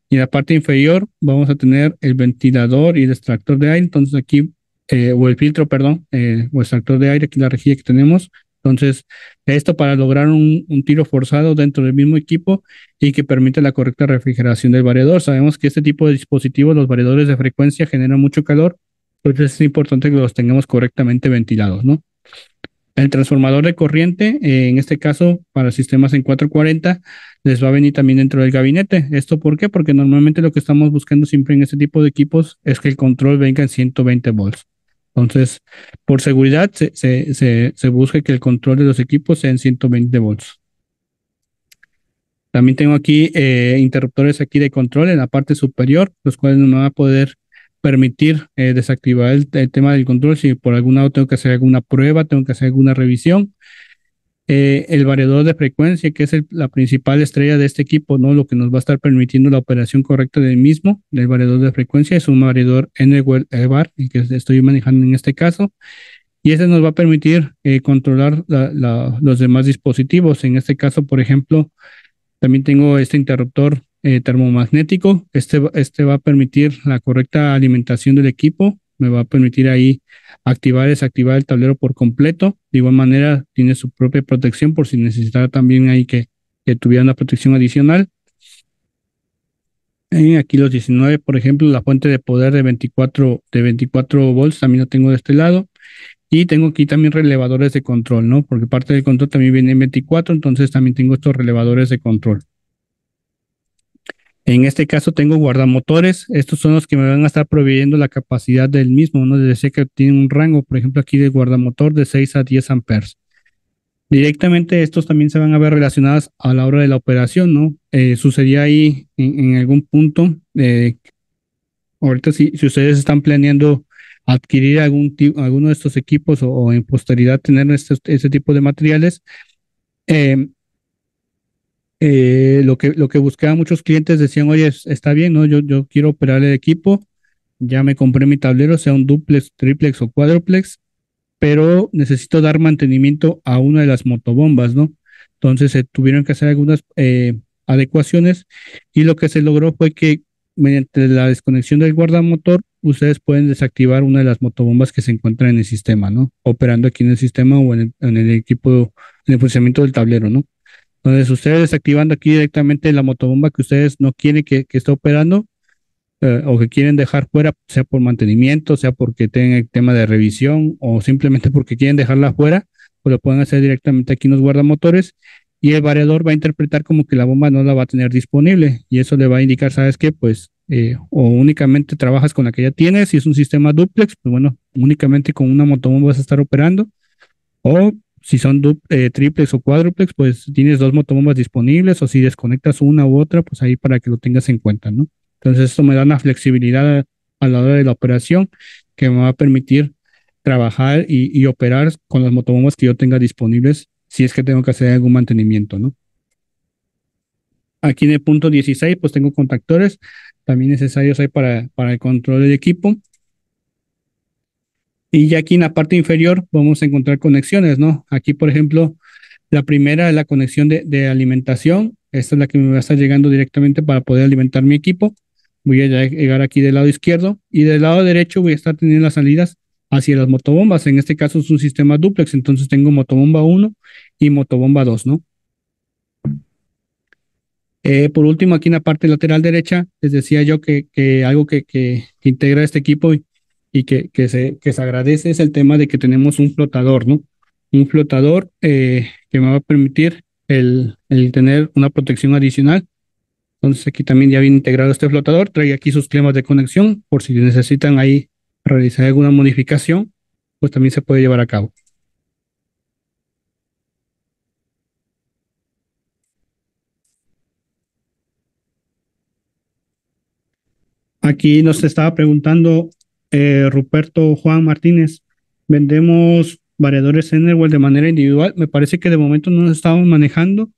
y en la parte inferior vamos a tener el ventilador y el extractor de aire. Entonces aquí, o el filtro, perdón, o extractor de aire, aquí la rejilla que tenemos. Entonces, esto para lograr un tiro forzado dentro del mismo equipo y que permite la correcta refrigeración del variador. Sabemos que este tipo de dispositivos, los variadores de frecuencia, generan mucho calor, entonces es importante que los tengamos correctamente ventilados, ¿no? El transformador de corriente, en este caso para sistemas en 440, les va a venir también dentro del gabinete. ¿Esto por qué? Porque normalmente lo que estamos buscando siempre en este tipo de equipos es que el control venga en 120 volts. Entonces, por seguridad, se busca que el control de los equipos sea en 120 volts. También tengo aquí interruptores aquí de control en la parte superior, los cuales no me van a poder permitir desactivar el tema del control si por algún lado tengo que hacer alguna prueba, tengo que hacer alguna revisión. El variador de frecuencia, que es la principal estrella de este equipo, ¿no? Lo que nos va a estar permitiendo la operación correcta del mismo, del variador de frecuencia, es un variador Enerwell EVAR, el que estoy manejando en este caso, y ese nos va a permitir controlar los demás dispositivos. En este caso, por ejemplo, también tengo este interruptor termomagnético. Este va a permitir la correcta alimentación del equipo. Me va a permitir ahí activar y desactivar el tablero por completo. De igual manera, tiene su propia protección por si necesitara también ahí que tuviera una protección adicional. Aquí los 19, por ejemplo, la fuente de poder de 24 volts también lo tengo de este lado. Y tengo aquí también relevadores de control, ¿no? Porque parte del control también viene en 24, entonces también tengo estos relevadores de control. En este caso tengo guardamotores, estos son los que me van a estar proveyendo la capacidad del mismo, ¿no? Les decía que tiene un rango, por ejemplo, aquí de guardamotor de 6 a 10 amperes. Directamente estos también se van a ver relacionados a la hora de la operación, ¿no? Sucedía ahí en algún punto, ahorita si ustedes están planeando adquirir alguno de estos equipos o en posteridad tener este tipo de materiales, eh, Lo que buscaban muchos clientes decían, oye, está bien, ¿no? Yo quiero operar el equipo, ya me compré mi tablero, sea un duplex, triplex o cuádruplex, pero necesito dar mantenimiento a una de las motobombas, ¿no? Entonces se tuvieron que hacer algunas adecuaciones y lo que se logró fue que mediante la desconexión del guardamotor, ustedes pueden desactivar una de las motobombas que se encuentran en el sistema, ¿no? Operando aquí en el sistema o en el equipo, en el funcionamiento del tablero, ¿no? Entonces, ustedes desactivando aquí directamente la motobomba que ustedes no quieren que esté operando, o que quieren dejar fuera, sea por mantenimiento, sea porque tengan el tema de revisión o simplemente porque quieren dejarla fuera, pues lo pueden hacer directamente aquí en los guardamotores y el variador va a interpretar como que la bomba no la va a tener disponible y eso le va a indicar, ¿sabes qué? Pues o únicamente trabajas con la que ya tienes, si es un sistema duplex, pues bueno, únicamente con una motobomba vas a estar operando o si son triplex o cuádruplex, pues tienes dos motobombas disponibles o si desconectas una u otra, pues ahí para que lo tengas en cuenta, ¿no? Entonces esto me da una flexibilidad a la hora de la operación que me va a permitir trabajar y operar con las motobombas que yo tenga disponibles si es que tengo que hacer algún mantenimiento, ¿no? Aquí en el punto 16, pues tengo contactores también necesarios ahí para el control del equipo. Y ya aquí en la parte inferior vamos a encontrar conexiones, ¿no? Aquí, por ejemplo, la primera es la conexión de alimentación. Esta es la que me va a estar llegando directamente para poder alimentar mi equipo. Voy a llegar aquí del lado izquierdo y del lado derecho voy a estar teniendo las salidas hacia las motobombas. En este caso es un sistema duplex, entonces tengo motobomba uno y motobomba 2, ¿no? Por último, aquí en la parte lateral derecha, les decía yo que algo que integra este equipo y que se agradece es el tema de que tenemos un flotador, ¿no? Un flotador que me va a permitir el tener una protección adicional. Entonces aquí también ya viene integrado este flotador, trae aquí sus climas de conexión por si necesitan ahí realizar alguna modificación, pues también se puede llevar a cabo. Aquí nos estaba preguntando Ruperto Juan Martínez, ¿vendemos variadores Enerwell de manera individual? Me parece que de momento no nos estamos manejando,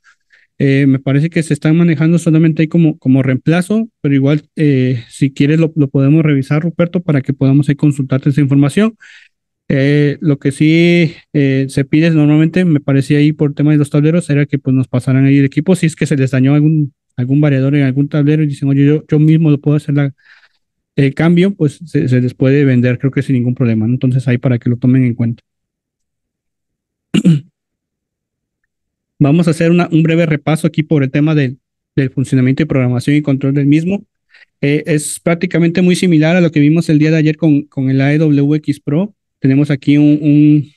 me parece que se están manejando solamente ahí como reemplazo, pero igual si quieres lo podemos revisar, Ruperto, para que podamos ahí consultarte esa información. Lo que sí se pide normalmente, me parecía ahí por tema de los tableros, era que pues nos pasaran ahí el equipo, si es que se les dañó algún variador en algún tablero y dicen, oye, yo mismo lo puedo hacer el cambio, pues se les puede vender, creo que sin ningún problema, ¿no? Entonces ahí para que lo tomen en cuenta. Vamos a hacer un breve repaso aquí por el tema del funcionamiento y programación y control del mismo. Es prácticamente muy similar a lo que vimos el día de ayer con el AEWX Pro. Tenemos aquí un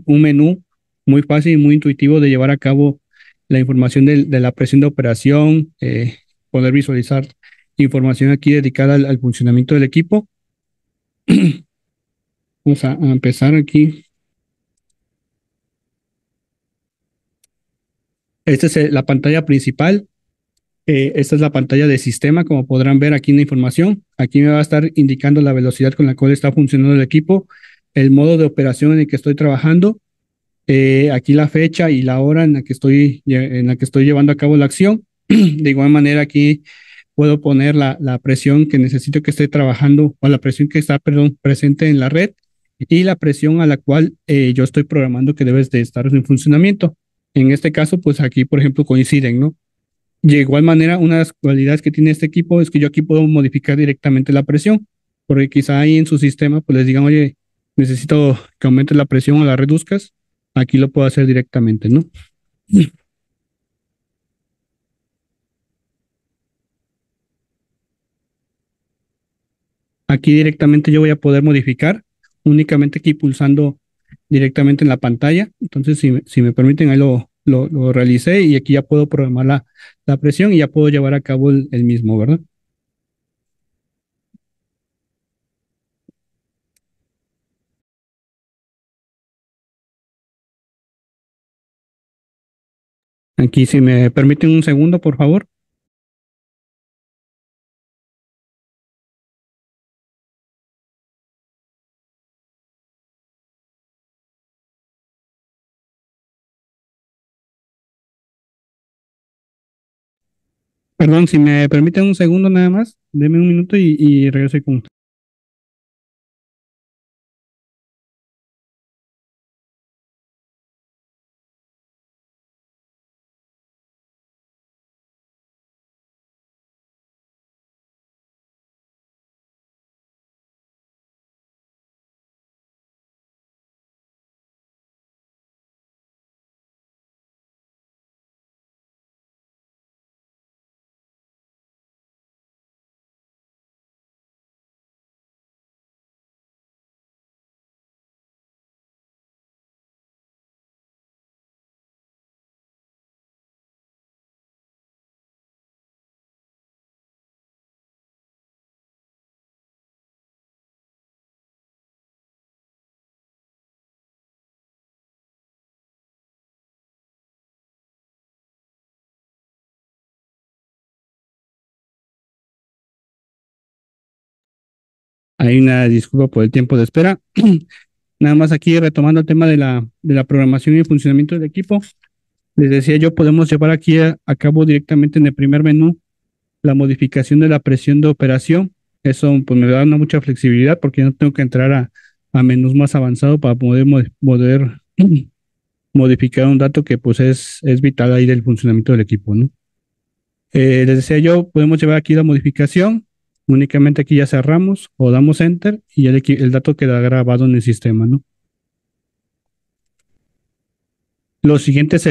menú muy fácil y muy intuitivo de llevar a cabo la información de la presión de operación, poder visualizar información aquí dedicada al funcionamiento del equipo. Vamos a empezar aquí. Esta es la pantalla principal. Esta es la pantalla de sistema, como podrán ver aquí en la información. Aquí me va a estar indicando la velocidad con la cual está funcionando el equipo, el modo de operación en el que estoy trabajando, aquí la fecha y la hora en la que estoy llevando a cabo la acción. De igual manera, aquí puedo poner la presión que necesito que esté trabajando o la presión que está, perdón, presente en la red y la presión a la cual yo estoy programando que debes de estar en funcionamiento. En este caso, pues aquí, por ejemplo, coinciden, ¿no? De igual manera, una de las cualidades que tiene este equipo es que yo aquí puedo modificar directamente la presión, porque quizá ahí en su sistema pues les digan, oye, necesito que aumentes la presión o la reduzcas, aquí lo puedo hacer directamente, ¿no? Aquí directamente yo voy a poder modificar, únicamente aquí pulsando directamente en la pantalla. Entonces, si me permiten, ahí lo realicé y aquí ya puedo programar la presión y ya puedo llevar a cabo el mismo, ¿verdad? Aquí, si me permiten un segundo, por favor. Perdón, si me permiten un segundo nada más, deme un minuto y regreso con usted. Hay una disculpa por el tiempo de espera. Nada más aquí retomando el tema de la programación y el funcionamiento del equipo. Les decía yo, podemos llevar aquí a cabo directamente en el primer menú la modificación de la presión de operación. Eso pues me da una mucha flexibilidad porque no tengo que entrar a menús más avanzados para poder modificar un dato que pues es vital ahí del funcionamiento del equipo, ¿no? Les decía yo, podemos llevar aquí la modificación, únicamente aquí ya cerramos o damos enter y el dato queda grabado en el sistema, ¿no? Lo siguiente es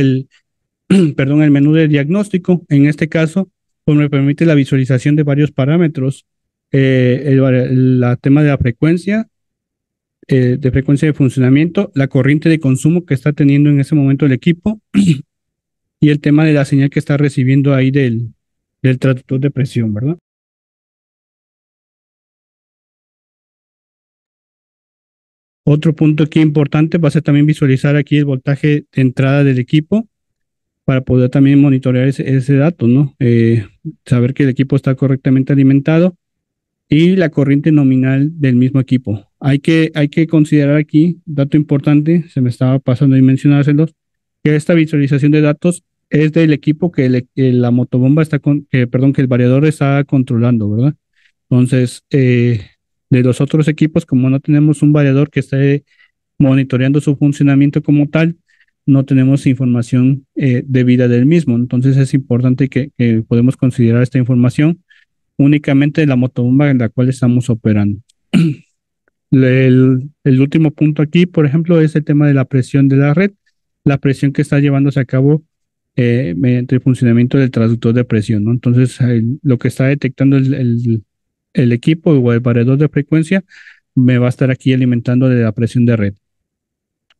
perdón, el menú de diagnóstico. En este caso, pues me permite la visualización de varios parámetros. La tema de frecuencia de funcionamiento, la corriente de consumo que está teniendo en ese momento el equipo y el tema de la señal que está recibiendo ahí del traductor de presión, ¿verdad? Otro punto aquí importante va a ser también visualizar aquí el voltaje de entrada del equipo para poder también monitorear ese dato, ¿no? Saber que el equipo está correctamente alimentado y la corriente nominal del mismo equipo. Hay que considerar aquí, dato importante, se me estaba pasando y mencionárselos, que esta visualización de datos es del equipo que la motobomba perdón, que el variador está controlando, ¿verdad? Entonces, de los otros equipos, como no tenemos un variador que esté monitoreando su funcionamiento como tal, no tenemos información debida del mismo. Entonces, es importante que podemos considerar esta información únicamente de la motobomba en la cual estamos operando. El último punto aquí, por ejemplo, es el tema de la presión de la red, la presión que está llevándose a cabo mediante el funcionamiento del traductor de presión, ¿no? Entonces, lo que está detectando el equipo o el variador de frecuencia me va a estar aquí alimentando de la presión de red.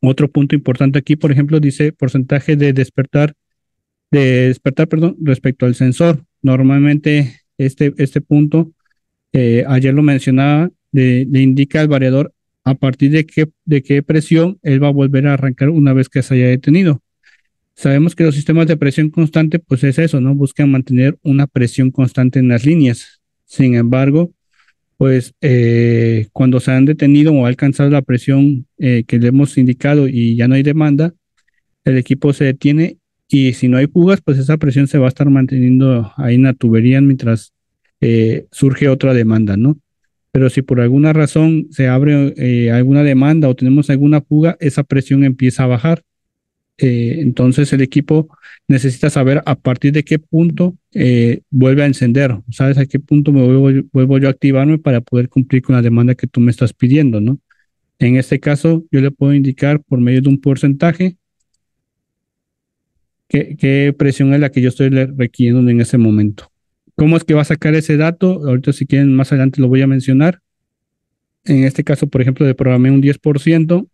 Otro punto importante aquí, por ejemplo, dice porcentaje de despertar, perdón, respecto al sensor. Normalmente este punto ayer lo mencionaba, le indica al variador a partir de qué presión él va a volver a arrancar una vez que se haya detenido. Sabemos que los sistemas de presión constante, pues es eso, ¿no? Buscan mantener una presión constante en las líneas. Sin embargo, pues cuando se han detenido o ha alcanzado la presión que le hemos indicado y ya no hay demanda, el equipo se detiene y si no hay fugas, pues esa presión se va a estar manteniendo ahí en la tubería mientras surge otra demanda, ¿no? Pero si por alguna razón se abre alguna demanda o tenemos alguna fuga, esa presión empieza a bajar. Entonces el equipo necesita saber a partir de qué punto vuelve a encender, ¿sabes? A qué punto vuelvo yo a activarme para poder cumplir con la demanda que tú me estás pidiendo, ¿no? En este caso, yo le puedo indicar por medio de un porcentaje qué presión es la que yo estoy requiriendo en ese momento. ¿Cómo es que va a sacar ese dato? Ahorita si quieren más adelante lo voy a mencionar. En este caso, por ejemplo, de programé un 10%.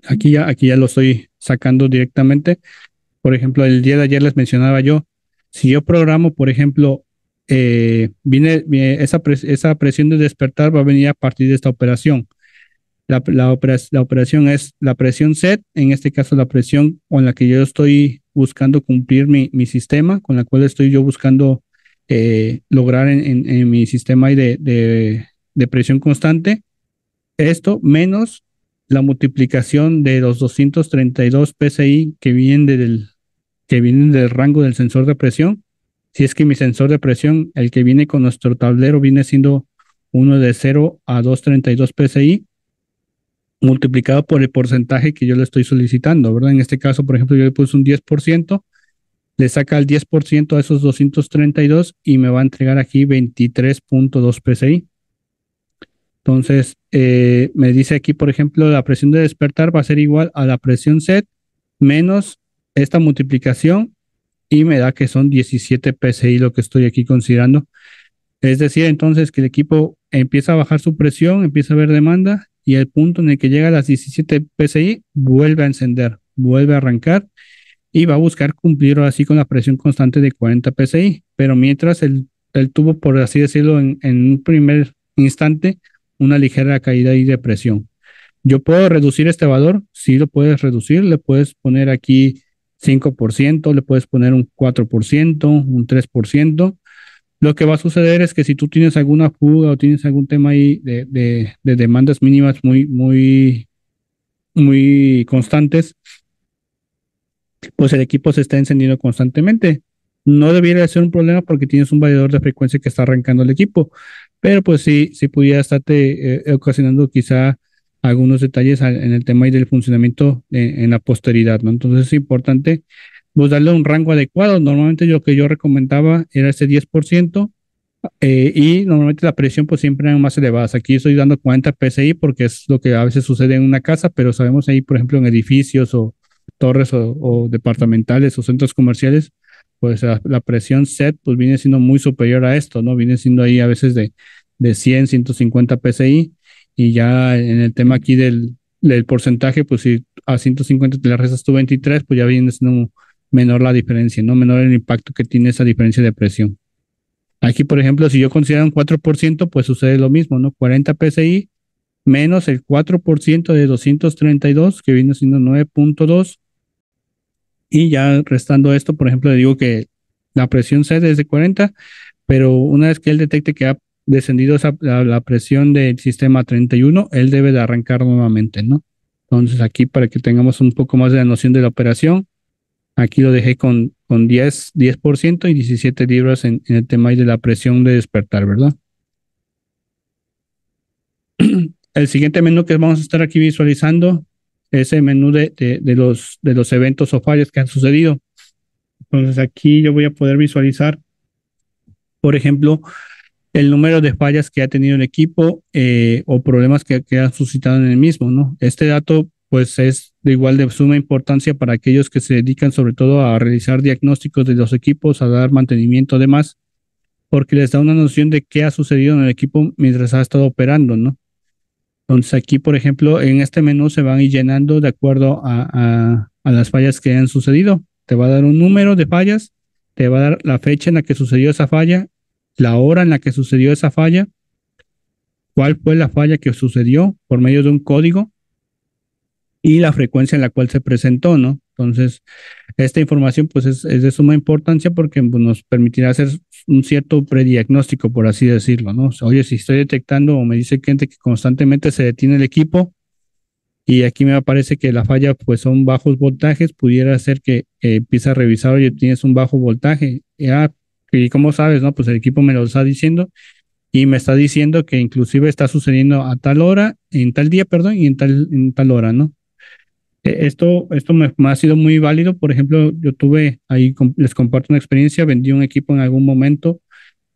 Aquí ya lo estoy sacando directamente. Por ejemplo, el día de ayer les mencionaba yo, si yo programo, por ejemplo, esa presión de despertar va a venir a partir de esta operación. La operación es la presión set, en este caso la presión con la que yo estoy buscando cumplir mi sistema, con la cual estoy yo buscando lograr en mi sistema de presión constante. Esto menos la multiplicación de los 232 PSI que vienen del rango del sensor de presión. si es que mi sensor de presión, el que viene con nuestro tablero, viene siendo uno de 0 a 232 PSI, multiplicado por el porcentaje que yo le estoy solicitando, ¿verdad? En este caso, por ejemplo, yo le puse un 10%, le saca el 10% a esos 232 y me va a entregar aquí 23.2 PSI. Entonces, me dice aquí, por ejemplo, la presión de despertar va a ser igual a la presión set menos esta multiplicación y me da que son 17 PSI lo que estoy aquí considerando. Es decir, entonces que el equipo empieza a bajar su presión, empieza a haber demanda y el punto en el que llega a las 17 PSI vuelve a encender, vuelve a arrancar y va a buscar cumplir así con la presión constante de 40 PSI. Pero mientras el tubo, por así decirlo, en un primer instante, una ligera caída ahí de presión. ¿Yo puedo reducir este valor? Sí, lo puedes reducir. Le puedes poner aquí 5%, le puedes poner un 4%, un 3%. Lo que va a suceder es que si tú tienes alguna fuga o tienes algún tema ahí de demandas mínimas muy constantes, pues el equipo se está encendiendo constantemente. No debiera ser un problema porque tienes un variador de frecuencia que está arrancando el equipo, pero pues sí pudiera estarte ocasionando quizá algunos detalles en el tema y del funcionamiento en la posteridad, ¿no? Entonces es importante pues darle un rango adecuado. Normalmente lo que yo recomendaba era ese 10%, y normalmente la presión pues siempre es más elevada. Aquí estoy dando 40 PSI porque es lo que a veces sucede en una casa, pero sabemos ahí, por ejemplo, en edificios o torres o departamentales o centros comerciales, pues la presión set pues viene siendo muy superior a esto, ¿no? Viene siendo ahí a veces de 100, 150 PSI y ya en el tema aquí del porcentaje, pues si a 150 te le restas tu 23, pues ya viene siendo menor la diferencia, ¿no? Menor el impacto que tiene esa diferencia de presión. Aquí, por ejemplo, si yo considero un 4%, pues sucede lo mismo, ¿no? 40 PSI menos el 4% de 232, que viene siendo 9.2. Y ya restando esto, por ejemplo, le digo que la presión C es de 40, pero una vez que él detecte que ha descendido la presión del sistema 31, él debe de arrancar nuevamente, ¿no? Entonces aquí para que tengamos un poco más de la noción de la operación, aquí lo dejé con 10% y 17 libras en el tema de la presión de despertar, ¿verdad? El siguiente menú que vamos a estar aquí visualizando es el menú de los eventos o fallas que han sucedido. Entonces aquí yo voy a poder visualizar, por ejemplo, el número de fallas que ha tenido el equipo o problemas que han suscitado en el mismo, ¿no? Este dato pues es de igual de suma importancia para aquellos que se dedican sobre todo a realizar diagnósticos de los equipos, a dar mantenimiento además, porque les da una noción de qué ha sucedido en el equipo mientras ha estado operando, ¿no? Entonces aquí, por ejemplo, en este menú se van a ir llenando de acuerdo a las fallas que han sucedido. Te va a dar un número de fallas, te va a dar la fecha en la que sucedió esa falla, la hora en la que sucedió esa falla, cuál fue la falla que sucedió por medio de un código y la frecuencia en la cual se presentó, ¿no? Entonces, esta información pues es de suma importancia porque pues, nos permitirá hacer un cierto prediagnóstico, por así decirlo, ¿no? O sea, oye, si estoy detectando o me dice gente que constantemente se detiene el equipo y aquí me aparece que la falla pues son bajos voltajes, pudiera ser que empiece a revisar, oye, tienes un bajo voltaje, y ¿cómo sabes, no? Pues el equipo me lo está diciendo y me está diciendo que inclusive está sucediendo a tal hora, en tal día, perdón, y en tal hora, ¿no? Esto me ha sido muy válido. Por ejemplo, yo tuve ahí, les comparto una experiencia, vendí un equipo en algún momento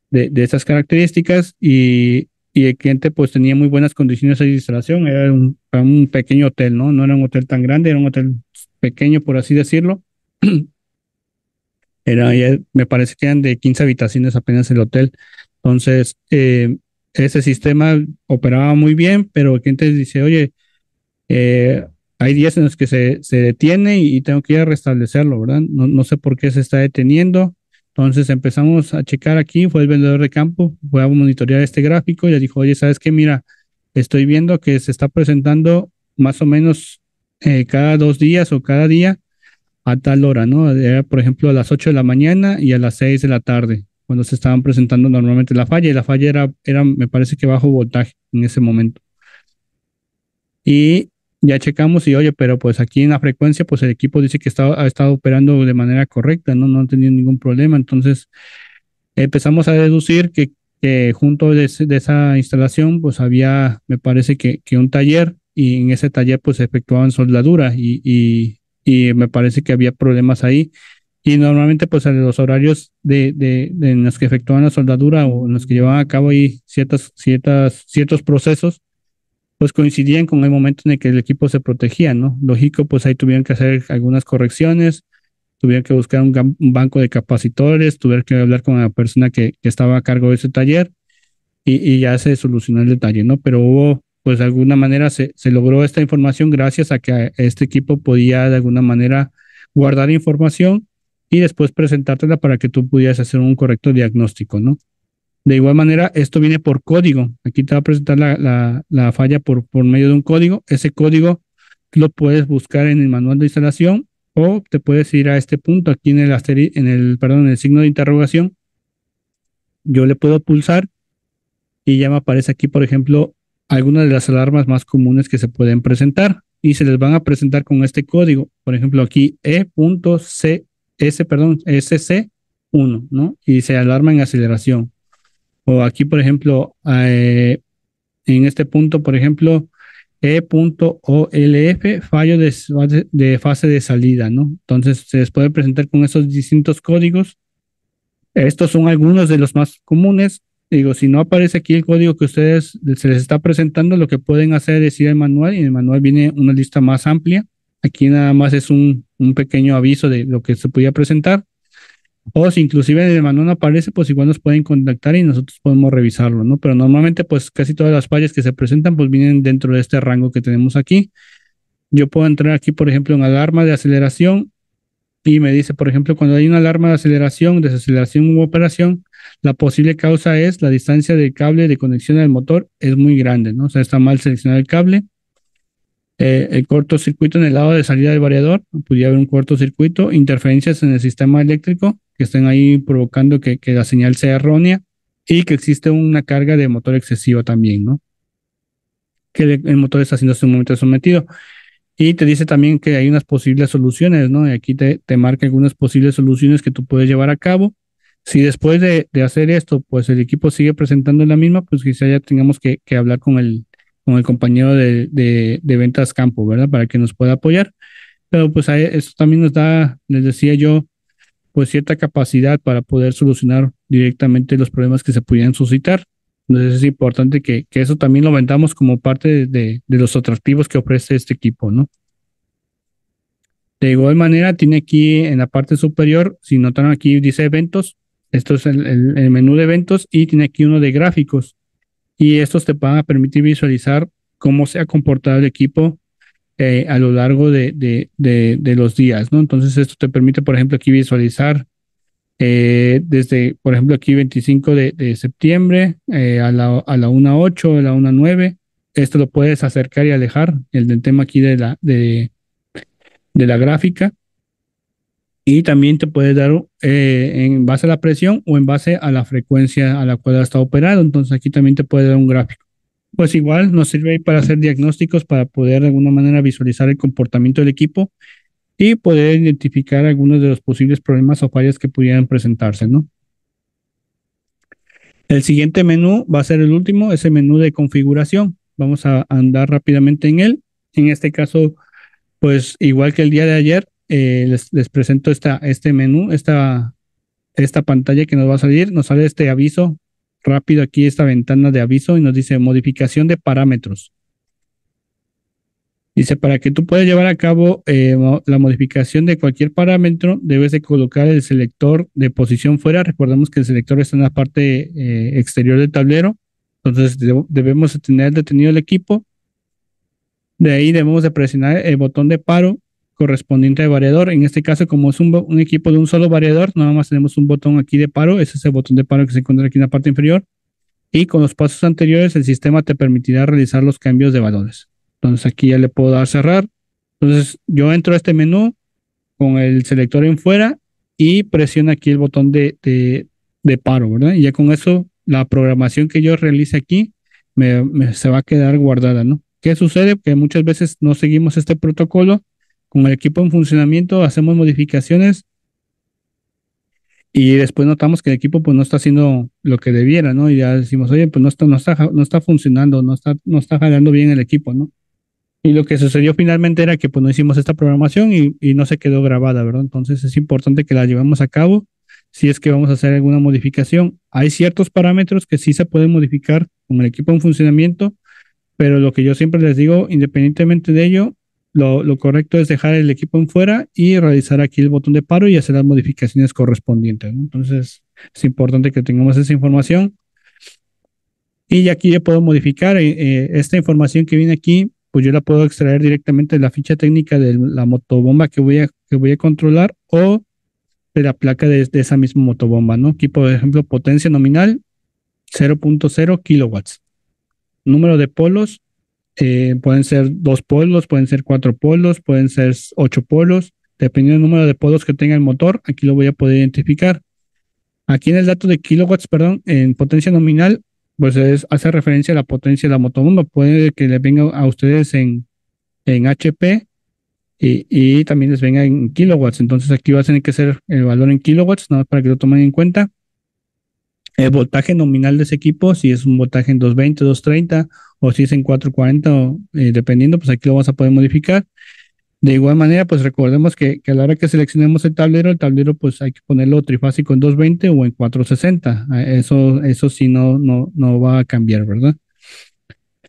de esas características y el cliente pues tenía muy buenas condiciones de instalación. Era un pequeño hotel, ¿no? No era un hotel tan grande, era un hotel pequeño, por así decirlo. Me parece que eran de 15 habitaciones apenas el hotel. Entonces, ese sistema operaba muy bien, pero el cliente dice, oye, eh, hay días en los que se detiene y tengo que ir a restablecerlo, ¿verdad? No sé por qué se está deteniendo. Entonces empezamos a checar aquí, fue el vendedor de campo, fue a monitorear este gráfico y le dijo, oye, ¿sabes qué? Mira, estoy viendo que se está presentando más o menos cada 2 días o cada día a tal hora, ¿no? Era, por ejemplo, a las 8 de la mañana y a las 6 de la tarde, cuando se estaban presentando normalmente la falla y la falla era me parece que bajo voltaje en ese momento. Y ya checamos y oye, pero pues aquí en la frecuencia, pues el equipo dice que ha estado operando de manera correcta, ¿no? No han tenido ningún problema. Entonces, empezamos a deducir que junto de esa instalación, pues había, me parece que un taller, y en ese taller pues se efectuaban soldadura y me parece que había problemas ahí. Y normalmente pues en los horarios en los que efectuaban la soldadura o en los que llevaban a cabo ahí ciertos procesos, pues coincidían con el momento en el que el equipo se protegía, ¿no? Lógico, pues ahí tuvieron que hacer algunas correcciones, tuvieron que buscar un banco de capacitores, tuvieron que hablar con la persona que estaba a cargo de ese taller y ya se solucionó el detalle, ¿no? Pero hubo, pues de alguna manera se logró esta información gracias a que este equipo podía de alguna manera guardar información y después presentártela para que tú pudieras hacer un correcto diagnóstico, ¿no? De igual manera, esto viene por código. Aquí te va a presentar la falla por medio de un código. Ese código lo puedes buscar en el manual de instalación o te puedes ir a este punto aquí en el signo de interrogación. Yo le puedo pulsar y ya me aparece aquí, por ejemplo, algunas de las alarmas más comunes que se pueden presentar y se les van a presentar con este código. Por ejemplo, aquí SC1, ¿no? Y se alarma en aceleración. O aquí, por ejemplo, en este punto, por ejemplo, E.OLF, fallo de fase de salida, ¿no? Entonces se les puede presentar con esos distintos códigos. Estos son algunos de los más comunes. Digo, si no aparece aquí el código que ustedes se les está presentando, lo que pueden hacer es ir al manual y en el manual viene una lista más amplia. Aquí nada más es un pequeño aviso de lo que se podía presentar. O si inclusive en el manual no aparece, pues igual nos pueden contactar y nosotros podemos revisarlo, ¿no? Pero normalmente, pues casi todas las fallas que se presentan, pues vienen dentro de este rango que tenemos aquí. Yo puedo entrar aquí, por ejemplo, en alarma de aceleración y me dice, por ejemplo, cuando hay una alarma de aceleración, desaceleración u operación, la posible causa es la distancia del cable de conexión al motor es muy grande, ¿no? O sea, está mal seleccionado el cable. El cortocircuito en el lado de salida del variador, podría haber un cortocircuito, interferencias en el sistema eléctrico que estén ahí provocando que la señal sea errónea y que existe una carga de motor excesiva también, ¿no? Que el motor está siendo sumamente sometido. Y te dice también que hay unas posibles soluciones, ¿no? Y aquí te marca algunas posibles soluciones que tú puedes llevar a cabo. Si después de hacer esto, pues el equipo sigue presentando la misma, pues quizá ya tengamos que hablar con el compañero de ventas campo, ¿verdad? Para que nos pueda apoyar. Pero pues eso también nos da, les decía yo, pues cierta capacidad para poder solucionar directamente los problemas que se pudieran suscitar. Entonces es importante que eso también lo vendamos como parte de los atractivos que ofrece este equipo, ¿no? De igual manera, tiene aquí en la parte superior, si notaron aquí dice eventos, esto es el menú de eventos y tiene aquí uno de gráficos y estos te van a permitir visualizar cómo se ha comportado el equipo a lo largo de los días, ¿no? Entonces esto te permite, por ejemplo, aquí visualizar desde, por ejemplo, aquí 25 de septiembre a la 1:08, a la 1:09. Esto lo puedes acercar y alejar, el del tema aquí de la gráfica. Y también te puede dar en base a la presión o en base a la frecuencia a la cual está operado. Entonces aquí también te puede dar un gráfico. Pues igual nos sirve ahí para hacer diagnósticos, para poder de alguna manera visualizar el comportamiento del equipo y poder identificar algunos de los posibles problemas o fallas que pudieran presentarse, ¿no? El siguiente menú va a ser el último, ese menú de configuración. Vamos a andar rápidamente en él. En este caso, pues igual que el día de ayer, les presento este menú, esta pantalla que nos va a salir, nos sale este aviso rápido aquí, esta ventana de aviso y nos dice modificación de parámetros. Dice, para que tú puedas llevar a cabo la modificación de cualquier parámetro, debes de colocar el selector de posición fuera. Recordemos que el selector está en la parte exterior del tablero. Entonces debemos tener detenido el equipo. De ahí debemos de presionar el botón de paro correspondiente al variador. En este caso, como es un equipo de un solo variador, nada más tenemos un botón aquí de paro. Ese es el botón de paro que se encuentra aquí en la parte inferior. Y con los pasos anteriores, el sistema te permitirá realizar los cambios de valores. Entonces aquí ya le puedo dar cerrar. Entonces yo entro a este menú con el selector en fuera y presiono aquí el botón de paro, ¿verdad? Y ya con eso la programación que yo realice aquí se va a quedar guardada, ¿no? ¿Qué sucede? Que muchas veces no seguimos este protocolo. Con el equipo en funcionamiento hacemos modificaciones y después notamos que el equipo pues no está haciendo lo que debiera, ¿no? Y ya decimos, oye, pues no está funcionando, no está jalando bien el equipo, ¿no? Y lo que sucedió finalmente era que pues no hicimos esta programación y no se quedó grabada, ¿verdad? Entonces es importante que la llevemos a cabo si es que vamos a hacer alguna modificación. Hay ciertos parámetros que sí se pueden modificar con el equipo en funcionamiento, pero lo que yo siempre les digo, independientemente de ello, lo correcto es dejar el equipo en fuera y realizar aquí el botón de paro y hacer las modificaciones correspondientes, ¿no? Entonces es importante que tengamos esa información y aquí yo puedo modificar esta información que viene aquí, pues yo la puedo extraer directamente de la ficha técnica de la motobomba que voy a controlar o de la placa de esa misma motobomba, ¿no? Aquí, por ejemplo, potencia nominal 0.0 kilowatts. Número de polos, pueden ser 2 polos, pueden ser 4 polos, pueden ser 8 polos, dependiendo del número de polos que tenga el motor, aquí lo voy a poder identificar. Aquí en el dato de kilowatts, perdón, en potencia nominal, pues hace referencia a la potencia de la motobomba. Puede que les venga a ustedes en HP y también les venga en kilowatts. Entonces aquí va a tener que ser el valor en kilowatts, nada más para que lo tomen en cuenta. El voltaje nominal de ese equipo, si es un voltaje en 220, 230 o si es en 440, dependiendo, pues aquí lo vamos a poder modificar. De igual manera, pues recordemos que a la hora que seleccionemos el tablero pues hay que ponerlo trifásico en 220 o en 460. Eso sí no va a cambiar, ¿verdad?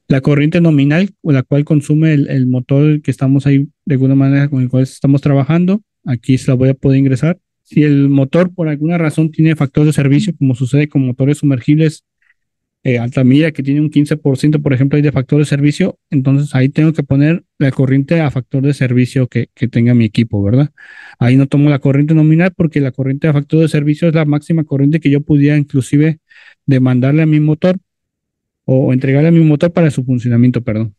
La corriente nominal, con la cual consume el motor que estamos ahí de alguna manera con el cual estamos trabajando, aquí se la voy a poder ingresar. Si el motor por alguna razón tiene factor de servicio, como sucede con motores sumergibles Altamira, que tiene un 15%, por ejemplo, ahí de factor de servicio, entonces ahí tengo que poner la corriente a factor de servicio que tenga mi equipo, ¿verdad? Ahí no tomo la corriente nominal porque la corriente a factor de servicio es la máxima corriente que yo pudiera inclusive demandarle a mi motor o entregarle a mi motor para su funcionamiento, perdón.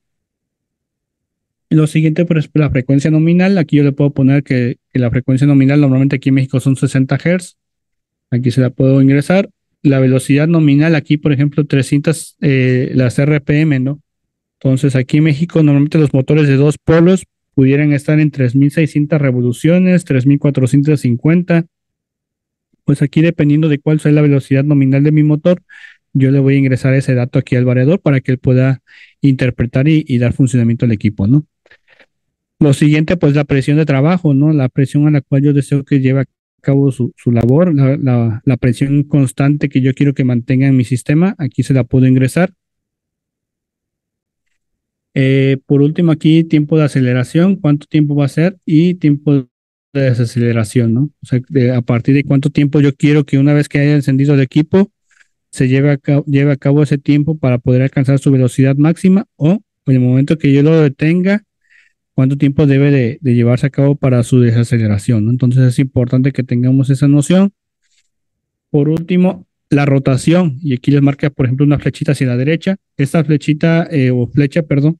Lo siguiente, pues, la frecuencia nominal. Aquí yo le puedo poner que la frecuencia nominal normalmente aquí en México son 60 Hz. Aquí se la puedo ingresar. La velocidad nominal aquí, por ejemplo, 300, las RPM, ¿no? Entonces, aquí en México, normalmente los motores de 2 polos pudieran estar en 3600 revoluciones, 3450. Pues aquí, dependiendo de cuál sea la velocidad nominal de mi motor, yo le voy a ingresar ese dato aquí al variador para que él pueda interpretar y dar funcionamiento al equipo, ¿no? Lo siguiente, pues la presión de trabajo, ¿no? La presión a la cual yo deseo que lleve a cabo su labor, la presión constante que yo quiero que mantenga en mi sistema, aquí se la puedo ingresar. Por último, aquí tiempo de aceleración, cuánto tiempo va a ser y tiempo de desaceleración, ¿no? O sea, a partir de cuánto tiempo yo quiero que una vez que haya encendido el equipo, se lleve a cabo ese tiempo para poder alcanzar su velocidad máxima o en el momento que yo lo detenga, cuánto tiempo debe de llevarse a cabo para su desaceleración, ¿no? Entonces es importante que tengamos esa noción. Por último, la rotación, y aquí les marca, por ejemplo, una flechita hacia la derecha. Esta flechita o flecha, perdón,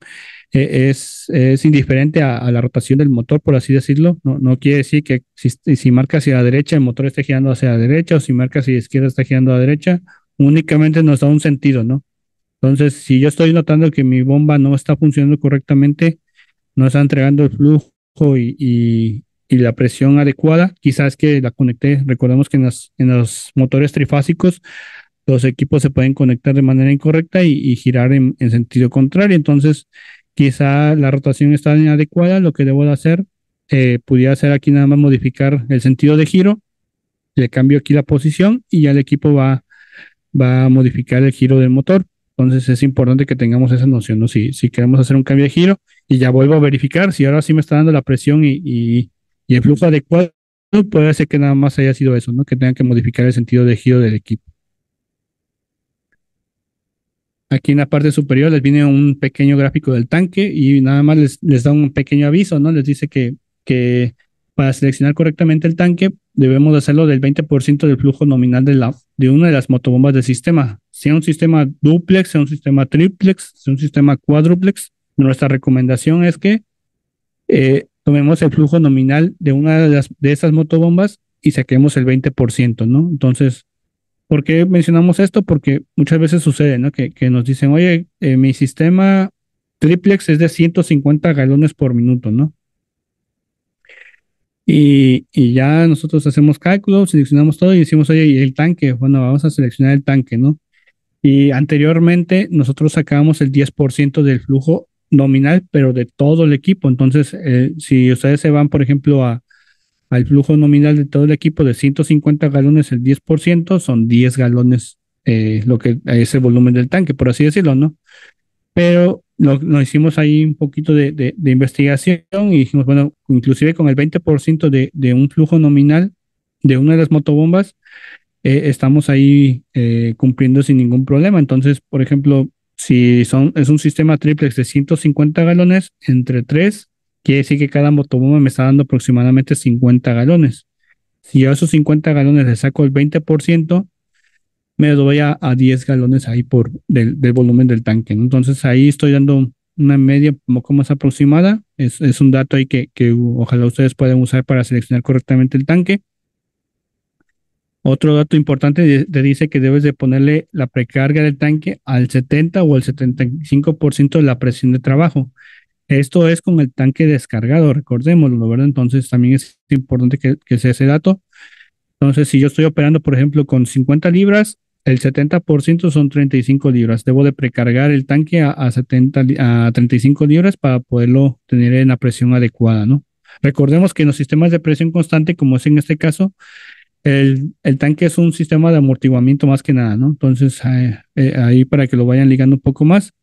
es indiferente a la rotación del motor, por así decirlo. No quiere decir que si marca hacia la derecha, el motor esté girando hacia la derecha, o si marca hacia la izquierda, está girando a la derecha. Únicamente nos da un sentido, ¿no? Entonces, si yo estoy notando que mi bomba no está funcionando correctamente, no está entregando el flujo y la presión adecuada. Quizás que la conecté, recordemos que en los motores trifásicos los equipos se pueden conectar de manera incorrecta y girar en sentido contrario. Entonces, quizá la rotación está inadecuada. Lo que debo de hacer, pudiera ser aquí nada más modificar el sentido de giro. Le cambio aquí la posición y ya el equipo va a modificar el giro del motor. Entonces es importante que tengamos esa noción, ¿no? Si queremos hacer un cambio de giro y ya vuelvo a verificar si ahora sí me está dando la presión y el flujo adecuado, puede ser que nada más haya sido eso, ¿no? Que tengan que modificar el sentido de giro del equipo. Aquí en la parte superior les viene un pequeño gráfico del tanque y nada más les da un pequeño aviso, ¿no? Les dice que para seleccionar correctamente el tanque debemos hacerlo del 20% del flujo nominal de una de las motobombas del sistema, sea un sistema duplex, sea un sistema triplex, sea un sistema cuádruplex. Nuestra recomendación es que tomemos el flujo nominal de una de esas motobombas y saquemos el 20%, ¿no? Entonces, ¿por qué mencionamos esto? Porque muchas veces sucede, ¿no? Que nos dicen, oye, mi sistema triplex es de 150 galones por minuto, ¿no? Y ya nosotros hacemos cálculos, seleccionamos todo y decimos, oye, ¿y el tanque? Bueno, vamos a seleccionar el tanque, ¿no? Y anteriormente nosotros sacábamos el 10% del flujo nominal, pero de todo el equipo. Entonces, si ustedes se van, por ejemplo, al flujo nominal de todo el equipo de 150 galones, el 10% son 10 galones, lo que es el volumen del tanque, por así decirlo, ¿no? Pero lo hicimos ahí un poquito de investigación y dijimos, bueno, inclusive con el 20% de un flujo nominal de una de las motobombas, estamos ahí cumpliendo sin ningún problema. Entonces, por ejemplo, si es un sistema triplex de 150 galones entre 3, quiere decir que cada motobomba me está dando aproximadamente 50 galones. Si yo a esos 50 galones le saco el 20%, me doy a 10 galones ahí del volumen del tanque, ¿no? Entonces ahí estoy dando una media un poco más aproximada. Es un dato ahí que ojalá ustedes puedan usar para seleccionar correctamente el tanque. Otro dato importante te dice que debes de ponerle la precarga del tanque al 70 o al 75% de la presión de trabajo. Esto es con el tanque descargado, recordémoslo, ¿verdad? Entonces también es importante que sea ese dato. Entonces, si yo estoy operando, por ejemplo, con 50 libras, el 70% son 35 libras. Debo de precargar el tanque a 35 libras para poderlo tener en la presión adecuada, ¿no? Recordemos que en los sistemas de presión constante, como es en este caso, el tanque es un sistema de amortiguamiento más que nada, ¿no? Entonces, ahí para que lo vayan ligando un poco más.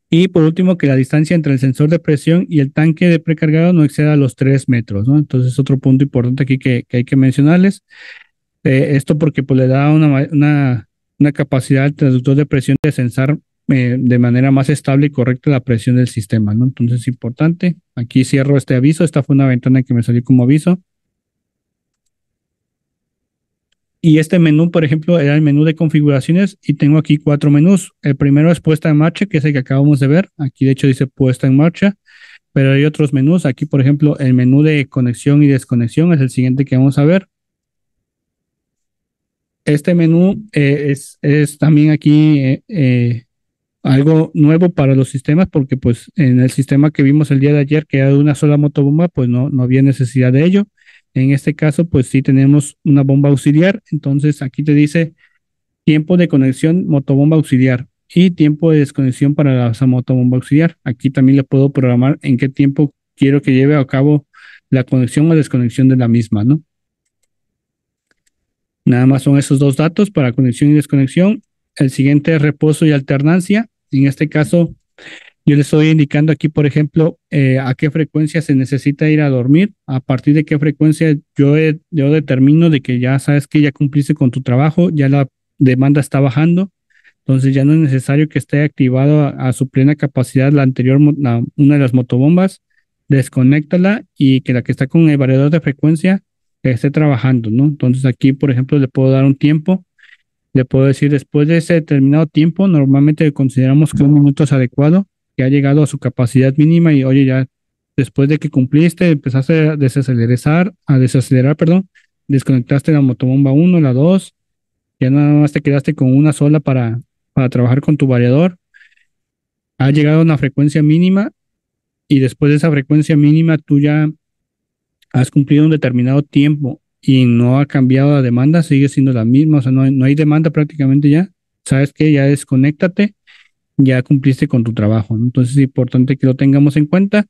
Y por último, que la distancia entre el sensor de presión y el tanque de precargado no exceda los 3 metros, ¿no? Entonces, otro punto importante aquí que hay que mencionarles. Esto porque pues, le da una capacidad al transductor de presión de sensar de manera más estable y correcta la presión del sistema, ¿no? Entonces, es importante. Aquí cierro este aviso. Esta fue una ventana que me salió como aviso. Y este menú, por ejemplo, era el menú de configuraciones y tengo aquí 4 menús. El primero es puesta en marcha, que es el que acabamos de ver. Aquí de hecho dice puesta en marcha, pero hay otros menús. Aquí, por ejemplo, el menú de conexión y desconexión es el siguiente que vamos a ver. Este menú es también aquí algo nuevo para los sistemas porque pues en el sistema que vimos el día de ayer que era de una sola motobomba pues no había necesidad de ello. En este caso pues sí tenemos una bomba auxiliar, entonces aquí te dice tiempo de conexión motobomba auxiliar y tiempo de desconexión para esa motobomba auxiliar. Aquí también le puedo programar en qué tiempo quiero que lleve a cabo la conexión o desconexión de la misma, ¿no? Nada más son esos dos datos para conexión y desconexión. El siguiente es reposo y alternancia. En este caso, yo le estoy indicando aquí, por ejemplo, a qué frecuencia se necesita ir a dormir, a partir de qué frecuencia yo determino de que ya sabes que ya cumpliste con tu trabajo, ya la demanda está bajando, entonces ya no es necesario que esté activado a su plena capacidad la anterior, una de las motobombas, desconéctala y que la que está con el variador de frecuencia esté trabajando, ¿no? Entonces aquí, por ejemplo, le puedo dar un tiempo, le puedo decir después de ese determinado tiempo, normalmente consideramos que un minuto es adecuado, que ha llegado a su capacidad mínima y oye, ya después de que cumpliste, empezaste a desacelerar, perdón, desconectaste la motobomba uno, la 2, ya nada más te quedaste con una sola para trabajar con tu variador, ha llegado a una frecuencia mínima y después de esa frecuencia mínima tú ya has cumplido un determinado tiempo y no ha cambiado la demanda, sigue siendo la misma, o sea, no hay demanda prácticamente ya, sabes que ya desconéctate, ya cumpliste con tu trabajo, ¿no? Entonces es importante que lo tengamos en cuenta.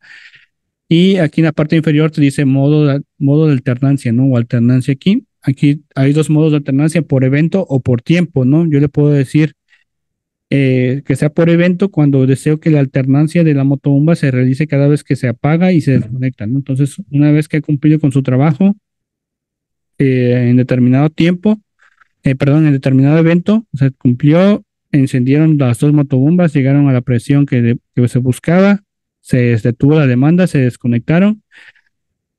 Y aquí en la parte inferior te dice modo de alternancia, ¿no? O alternancia aquí. Aquí hay dos modos de alternancia, por evento o por tiempo, ¿no? Yo le puedo decir que sea por evento cuando deseo que la alternancia de la motobomba se realice cada vez que se apaga y se desconecta, ¿no? Entonces, una vez que ha cumplido con su trabajo en determinado tiempo, perdón, en determinado evento, se cumplió, encendieron las dos motobombas, llegaron a la presión que se buscaba, se detuvo la demanda, se desconectaron.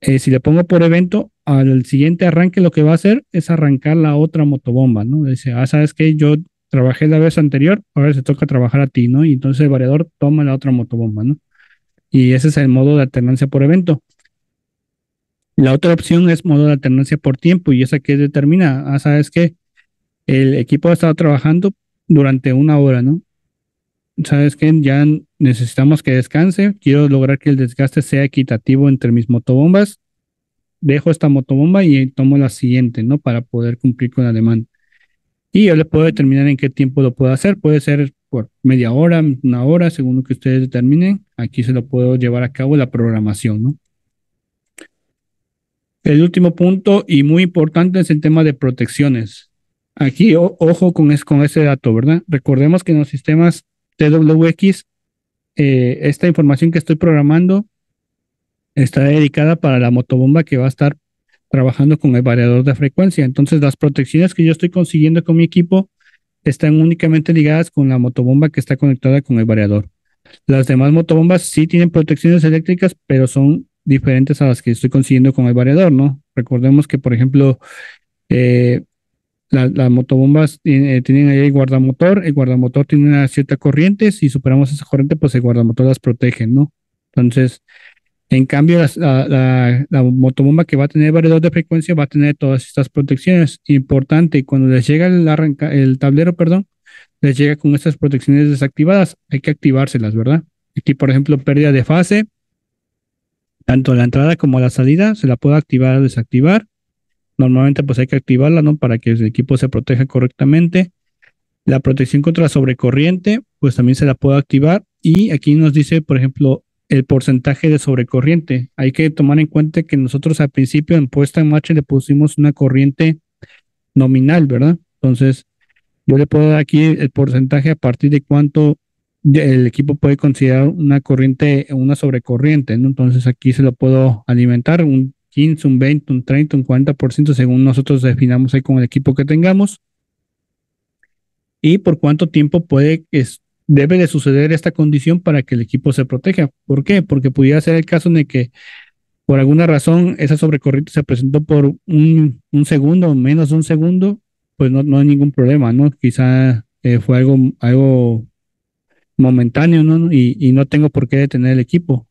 Si le pongo por evento, al siguiente arranque lo que va a hacer es arrancar la otra motobomba, ¿no? Dice, sabes que yo trabajé la vez anterior, ahora se toca trabajar a ti, ¿no? Y entonces el variador toma la otra motobomba, ¿no? Y ese es el modo de alternancia por evento. La otra opción es modo de alternancia por tiempo y esa que determina, sabes que el equipo ha estado trabajando durante una hora, ¿no? Sabes que ya necesitamos que descanse, quiero lograr que el desgaste sea equitativo entre mis motobombas, dejo esta motobomba y tomo la siguiente, ¿no? Para poder cumplir con la demanda. Y yo le puedo determinar en qué tiempo lo puedo hacer. Puede ser por media hora, una hora, según lo que ustedes determinen. Aquí se lo puedo llevar a cabo la programación, ¿no? El último punto y muy importante es el tema de protecciones. Aquí, ojo con ese dato, ¿verdad? Recordemos que en los sistemas TWX, esta información que estoy programando está dedicada para la motobomba que va a estar trabajando con el variador de frecuencia. Entonces, las protecciones que yo estoy consiguiendo con mi equipo están únicamente ligadas con la motobomba que está conectada con el variador. Las demás motobombas sí tienen protecciones eléctricas, pero son diferentes a las que estoy consiguiendo con el variador, ¿no? Recordemos que, por ejemplo, eh, las motobombas tienen ahí el guardamotor tiene una cierta corriente, si superamos esa corriente, pues el guardamotor las protege, ¿no? Entonces, en cambio, la motobomba que va a tener variador de frecuencia va a tener todas estas protecciones. Importante, cuando les llega el tablero, perdón, les llega con estas protecciones desactivadas, hay que activárselas, ¿verdad? Aquí, por ejemplo, pérdida de fase, tanto la entrada como la salida, se la puede activar o desactivar. Normalmente, pues hay que activarla, ¿no? Para que el equipo se proteja correctamente. La protección contra sobrecorriente, pues también se la puede activar. Y aquí nos dice, por ejemplo, el porcentaje de sobrecorriente. Hay que tomar en cuenta que nosotros al principio en puesta en marcha le pusimos una corriente nominal, ¿verdad? Entonces, yo le puedo dar aquí el porcentaje a partir de cuánto el equipo puede considerar una corriente, una sobrecorriente, ¿no? Entonces, aquí se lo puedo alimentar un 15, un 20, un 30, un 40% según nosotros definamos ahí con el equipo que tengamos y por cuánto tiempo debe de suceder esta condición para que el equipo se proteja. ¿Por qué? Porque pudiera ser el caso de que por alguna razón esa sobrecorriente se presentó por un segundo o menos de un segundo, pues no hay ningún problema, ¿no? Quizá fue algo momentáneo, ¿no? Y no tengo por qué detener el equipo.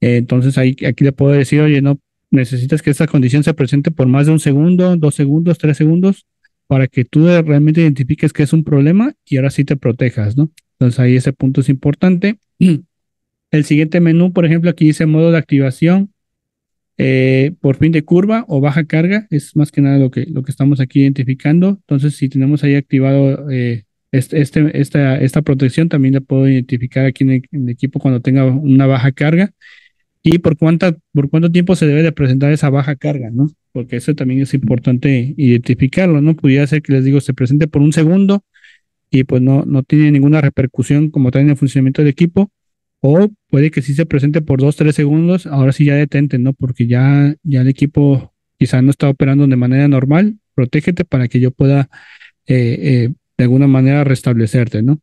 Entonces aquí le puedo decir, oye, no, necesitas que esta condición se presente por más de un segundo, 2 segundos, 3 segundos, para que tú realmente identifiques que es un problema y ahora sí te protejas, ¿no? Entonces ahí ese punto es importante. El siguiente menú, por ejemplo, aquí dice modo de activación por fin de curva o baja carga, es más que nada lo que estamos aquí identificando. Entonces, si tenemos ahí activado esta protección, también la puedo identificar aquí en el equipo cuando tenga una baja carga y por cuánto tiempo se debe de presentar esa baja carga, ¿no? Porque eso también es importante identificarlo, ¿no? Pudiera ser que les digo, se presente por un segundo y pues no tiene ninguna repercusión como tal en el funcionamiento del equipo, o puede que sí se presente por 2, 3 segundos, ahora sí ya detente, ¿no? Porque ya el equipo quizá no está operando de manera normal, protégete para que yo pueda de alguna manera restablecerte, ¿no?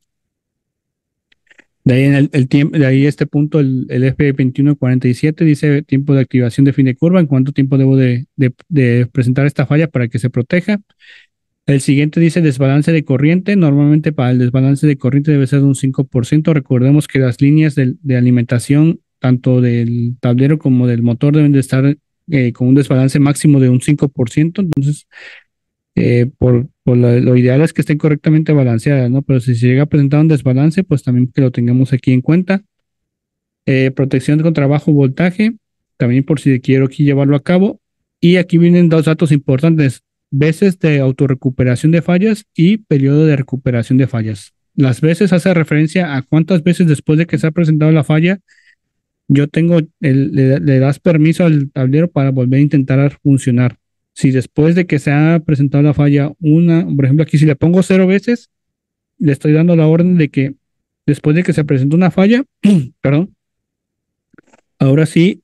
De ahí en el tiempo, de ahí este punto, el F2147 dice tiempo de activación de fin de curva, en cuánto tiempo debo de presentar esta falla para que se proteja. El siguiente dice desbalance de corriente. Normalmente para el desbalance de corriente debe ser de un 5%. Recordemos que las líneas de alimentación, tanto del tablero como del motor, deben de estar con un desbalance máximo de un 5%. Entonces, lo ideal es que estén correctamente balanceadas, ¿no? Pero si se llega a presentar un desbalance, pues también que lo tengamos aquí en cuenta. Protección contra bajo voltaje, también por si quiero aquí llevarlo a cabo. Y aquí vienen dos datos importantes, veces de autorrecuperación de fallas y periodo de recuperación de fallas. Las veces hace referencia a cuántas veces después de que se ha presentado la falla, yo le das permiso al tablero para volver a intentar funcionar. Si después de que se ha presentado la falla por ejemplo, aquí si le pongo 0 veces, le estoy dando la orden de que después de que se presentó una falla, perdón, ahora sí,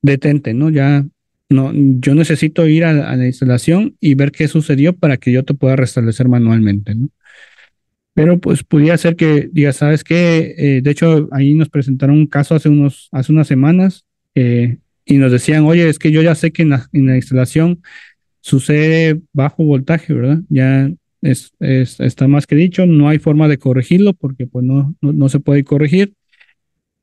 detente, ¿no? Ya no, yo necesito ir a la instalación y ver qué sucedió para que yo te pueda restablecer manualmente, ¿no? Pero pues pudiera ser que digas, ¿sabes qué? De hecho, ahí nos presentaron un caso hace unas semanas y nos decían, oye, es que yo ya sé que en la instalación sucede bajo voltaje, ¿verdad? Ya está más que dicho, no hay forma de corregirlo porque pues no se puede corregir,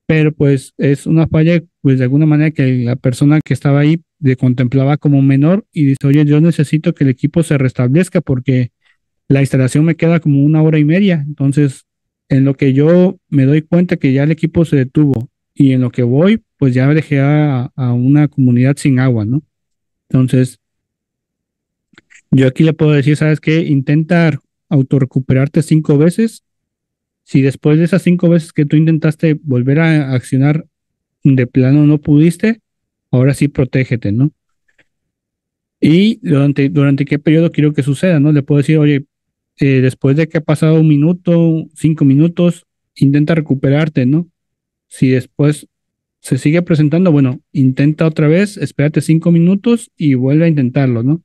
pero pues es una falla, pues de alguna manera que la persona que estaba ahí le contemplaba como menor y dice, oye, yo necesito que el equipo se restablezca porque la instalación me queda como 1 hora y media, entonces en lo que yo me doy cuenta que ya el equipo se detuvo y en lo que voy, pues ya dejé a una comunidad sin agua, ¿no? Entonces, yo aquí le puedo decir, ¿sabes qué? Intenta autorrecuperarte 5 veces. Si después de esas 5 veces que tú intentaste volver a accionar de plano no pudiste, ahora sí protégete, ¿no? Y durante qué periodo quiero que suceda, ¿no? Le puedo decir, oye, después de que ha pasado 1 minuto, 5 minutos, intenta recuperarte, ¿no? Si después se sigue presentando, bueno, intenta otra vez, espérate 5 minutos y vuelve a intentarlo, ¿no?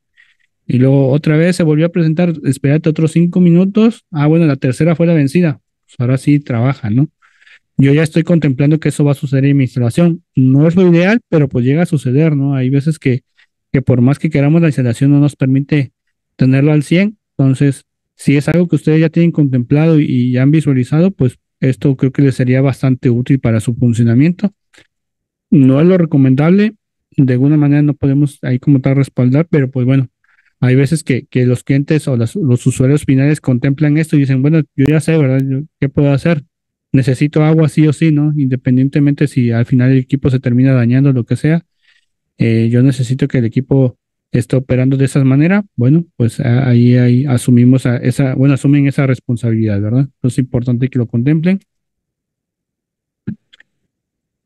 Y luego otra vez se volvió a presentar, espérate otros 5 minutos, bueno, la tercera fue la vencida, pues ahora sí trabaja, ¿no? Yo ya estoy contemplando que eso va a suceder en mi instalación. No es lo ideal, pero pues llega a suceder, ¿no? Hay veces que por más que queramos, la instalación no nos permite tenerlo al 100. Entonces, si es algo que ustedes ya tienen contemplado y ya han visualizado, pues esto creo que les sería bastante útil para su funcionamiento. No es lo recomendable, de alguna manera no podemos ahí como tal respaldar, pero pues bueno, hay veces que los clientes o los usuarios finales contemplan esto y dicen, bueno, yo ya sé, ¿verdad? ¿Qué puedo hacer? Necesito agua sí o sí, ¿no? Independientemente si al final el equipo se termina dañando o lo que sea, yo necesito que el equipo esté operando de esa manera. Bueno, pues ahí asumimos bueno, asumen esa responsabilidad, ¿verdad? Entonces es importante que lo contemplen.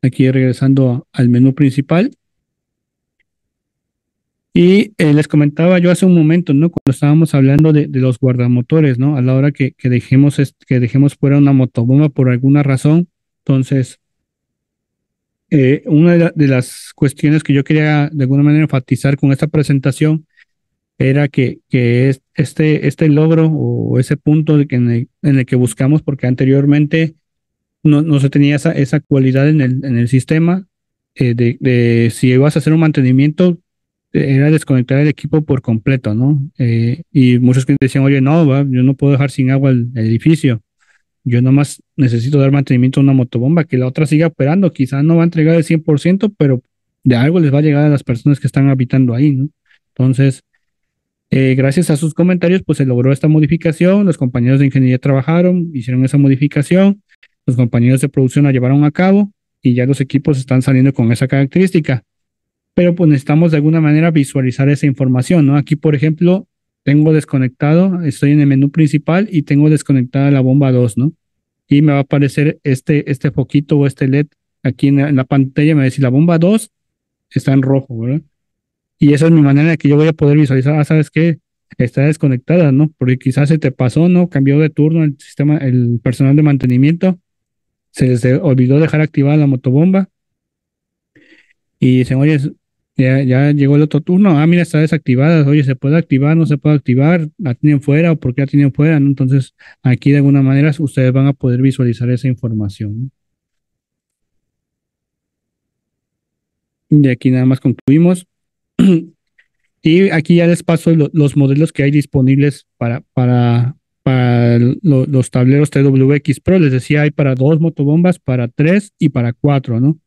Aquí regresando al menú principal. Y les comentaba yo hace un momento, ¿no? Cuando estábamos hablando de los guardamotores, ¿no? A la hora que dejemos fuera una motobomba por alguna razón. Entonces, una de las cuestiones que yo quería de alguna manera enfatizar con esta presentación era que este logro o ese punto en el que buscamos, porque anteriormente no se tenía esa cualidad en el sistema, de si ibas a hacer un mantenimiento, era desconectar el equipo por completo, ¿no? Y muchos clientes decían, oye, no, yo no puedo dejar sin agua el edificio. Yo nomás necesito dar mantenimiento a una motobomba, que la otra siga operando. Quizás no va a entregar el 100%, pero de algo les va a llegar a las personas que están habitando ahí, ¿no? Entonces, gracias a sus comentarios, pues se logró esta modificación. Los compañeros de ingeniería trabajaron, hicieron esa modificación. Los compañeros de producción la llevaron a cabo y ya los equipos están saliendo con esa característica. Pero pues necesitamos de alguna manera visualizar esa información, ¿no? Aquí, por ejemplo, tengo desconectado, estoy en el menú principal y tengo desconectada la bomba 2, ¿no? Y me va a aparecer este foquito o este LED aquí en la pantalla, me va a decir la bomba 2 está en rojo, ¿verdad? Y esa es mi manera de que yo voy a poder visualizar, ¿sabes qué? Está desconectada, ¿no? Porque quizás se te pasó, ¿no? Cambió de turno el sistema, el personal de mantenimiento, se les olvidó dejar activada la motobomba y dicen, oye, ya llegó el otro turno, mira, está desactivada, oye, ¿se puede activar? ¿No se puede activar? ¿La tienen fuera o por qué la tienen fuera? ¿No? Entonces, aquí de alguna manera ustedes van a poder visualizar esa información, ¿no? Y aquí nada más concluimos. Y aquí ya les paso los modelos que hay disponibles para los tableros TWX Pro. Les decía, hay para 2 motobombas, para 3 y para 4, ¿no?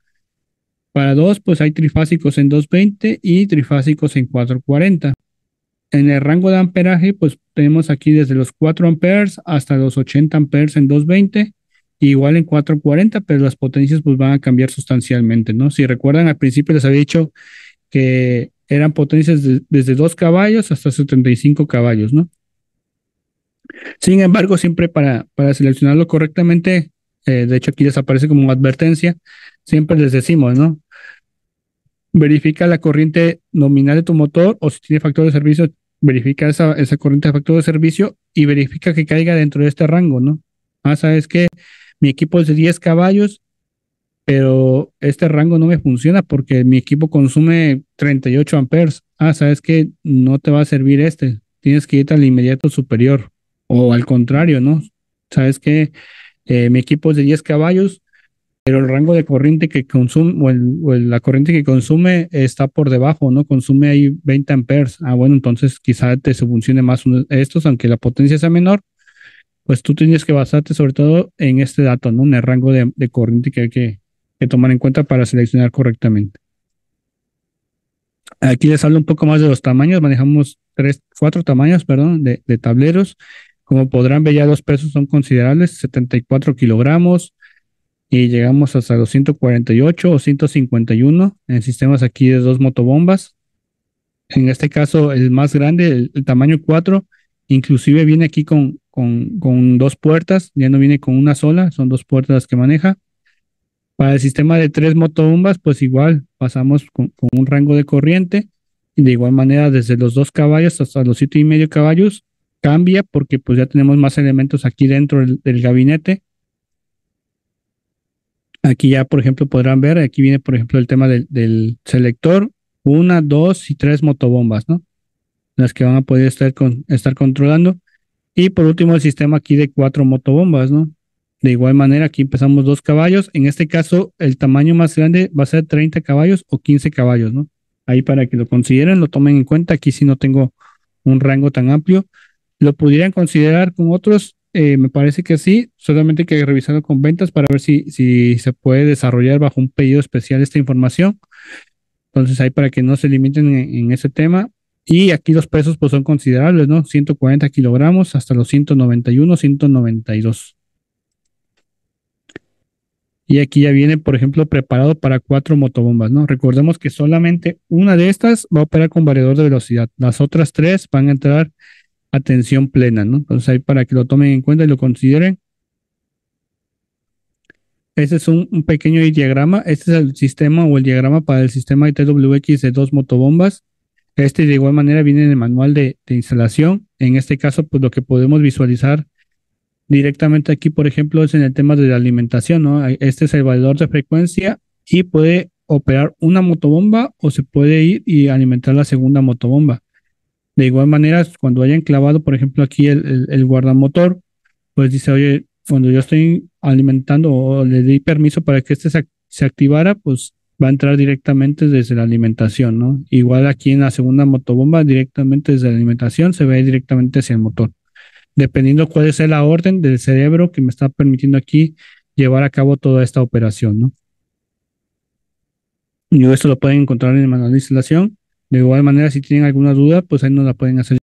Para 2, pues hay trifásicos en 220 y trifásicos en 440. En el rango de amperaje, pues tenemos aquí desde los 4 amperes hasta los 80 amperes en 220, igual en 440, pero las potencias pues van a cambiar sustancialmente, ¿no? Si recuerdan, al principio les había dicho que eran potencias desde 2 caballos hasta 75 caballos, ¿no? Sin embargo, siempre para seleccionarlo correctamente, de hecho aquí les aparece como advertencia, siempre les decimos, ¿no? Verifica la corriente nominal de tu motor o si tiene factor de servicio, verifica esa corriente de factor de servicio y verifica que caiga dentro de este rango, ¿no? Sabes que mi equipo es de 10 caballos, pero este rango no me funciona porque mi equipo consume 38 amperes. Sabes que no te va a servir tienes que irte al inmediato superior o al contrario, ¿no? Sabes que mi equipo es de 10 caballos, pero el rango de corriente que consume la corriente que consume está por debajo, ¿no? Consume ahí 20 amperes. Bueno, entonces quizá te se funcione más estos, aunque la potencia sea menor, pues tú tienes que basarte sobre todo en este dato, ¿no? En el rango de corriente que hay que tomar en cuenta para seleccionar correctamente. Aquí les hablo un poco más de los tamaños. Manejamos 4 tamaños, perdón, de tableros. Como podrán ver, ya los pesos son considerables, 74 kilogramos, y llegamos hasta los 148 o 151 en sistemas aquí de dos motobombas. En este caso, el más grande, el tamaño 4, inclusive viene aquí con dos puertas, ya no viene con una sola, son dos puertas las que maneja. Para el sistema de tres motobombas, pues igual pasamos con un rango de corriente y de igual manera desde los 2 caballos hasta los 7,5 caballos cambia porque pues ya tenemos más elementos aquí dentro del gabinete. Aquí ya, por ejemplo, podrán ver, aquí viene, por ejemplo, el tema del selector, una, dos y tres motobombas, ¿no? Las que van a poder estar controlando. Y por último, el sistema aquí de cuatro motobombas, ¿no? De igual manera, aquí empezamos 2 caballos. En este caso, el tamaño más grande va a ser 30 caballos o 15 caballos, ¿no? Ahí para que lo consideren, lo tomen en cuenta. Aquí sí no tengo un rango tan amplio. ¿Lo pudieran considerar con otros? Me parece que sí, solamente hay que revisarlo con ventas para ver si se puede desarrollar bajo un pedido especial esta información. Entonces, ahí para que no se limiten en ese tema. Y aquí los pesos pues son considerables, ¿no? 140 kilogramos hasta los 191, 192. Y aquí ya viene, por ejemplo, preparado para 4 motobombas, ¿no? Recordemos que solamente una de estas va a operar con variador de velocidad. Las otras tres van a entrar a tensión plena, ¿no? Entonces ahí para que lo tomen en cuenta y lo consideren. Este es un pequeño diagrama. Este es el sistema o el diagrama para el sistema ITWX de dos motobombas. Este de igual manera viene en el manual de instalación. En este caso, pues lo que podemos visualizar directamente aquí, por ejemplo, es en el tema de la alimentación, ¿no? Este es el valor de frecuencia y puede operar una motobomba o se puede ir y alimentar la segunda motobomba. De igual manera, cuando hayan clavado, por ejemplo, aquí el guardamotor, pues dice, oye, cuando yo estoy alimentando o le di permiso para que este se activara, pues va a entrar directamente desde la alimentación, ¿no? Igual aquí en la segunda motobomba, directamente desde la alimentación, se ve directamente hacia el motor. Dependiendo cuál es la orden del cerebro que me está permitiendo aquí llevar a cabo toda esta operación, ¿no? Y esto lo pueden encontrar en el manual de instalación. De igual manera, si tienen alguna duda, pues ahí nos la pueden hacer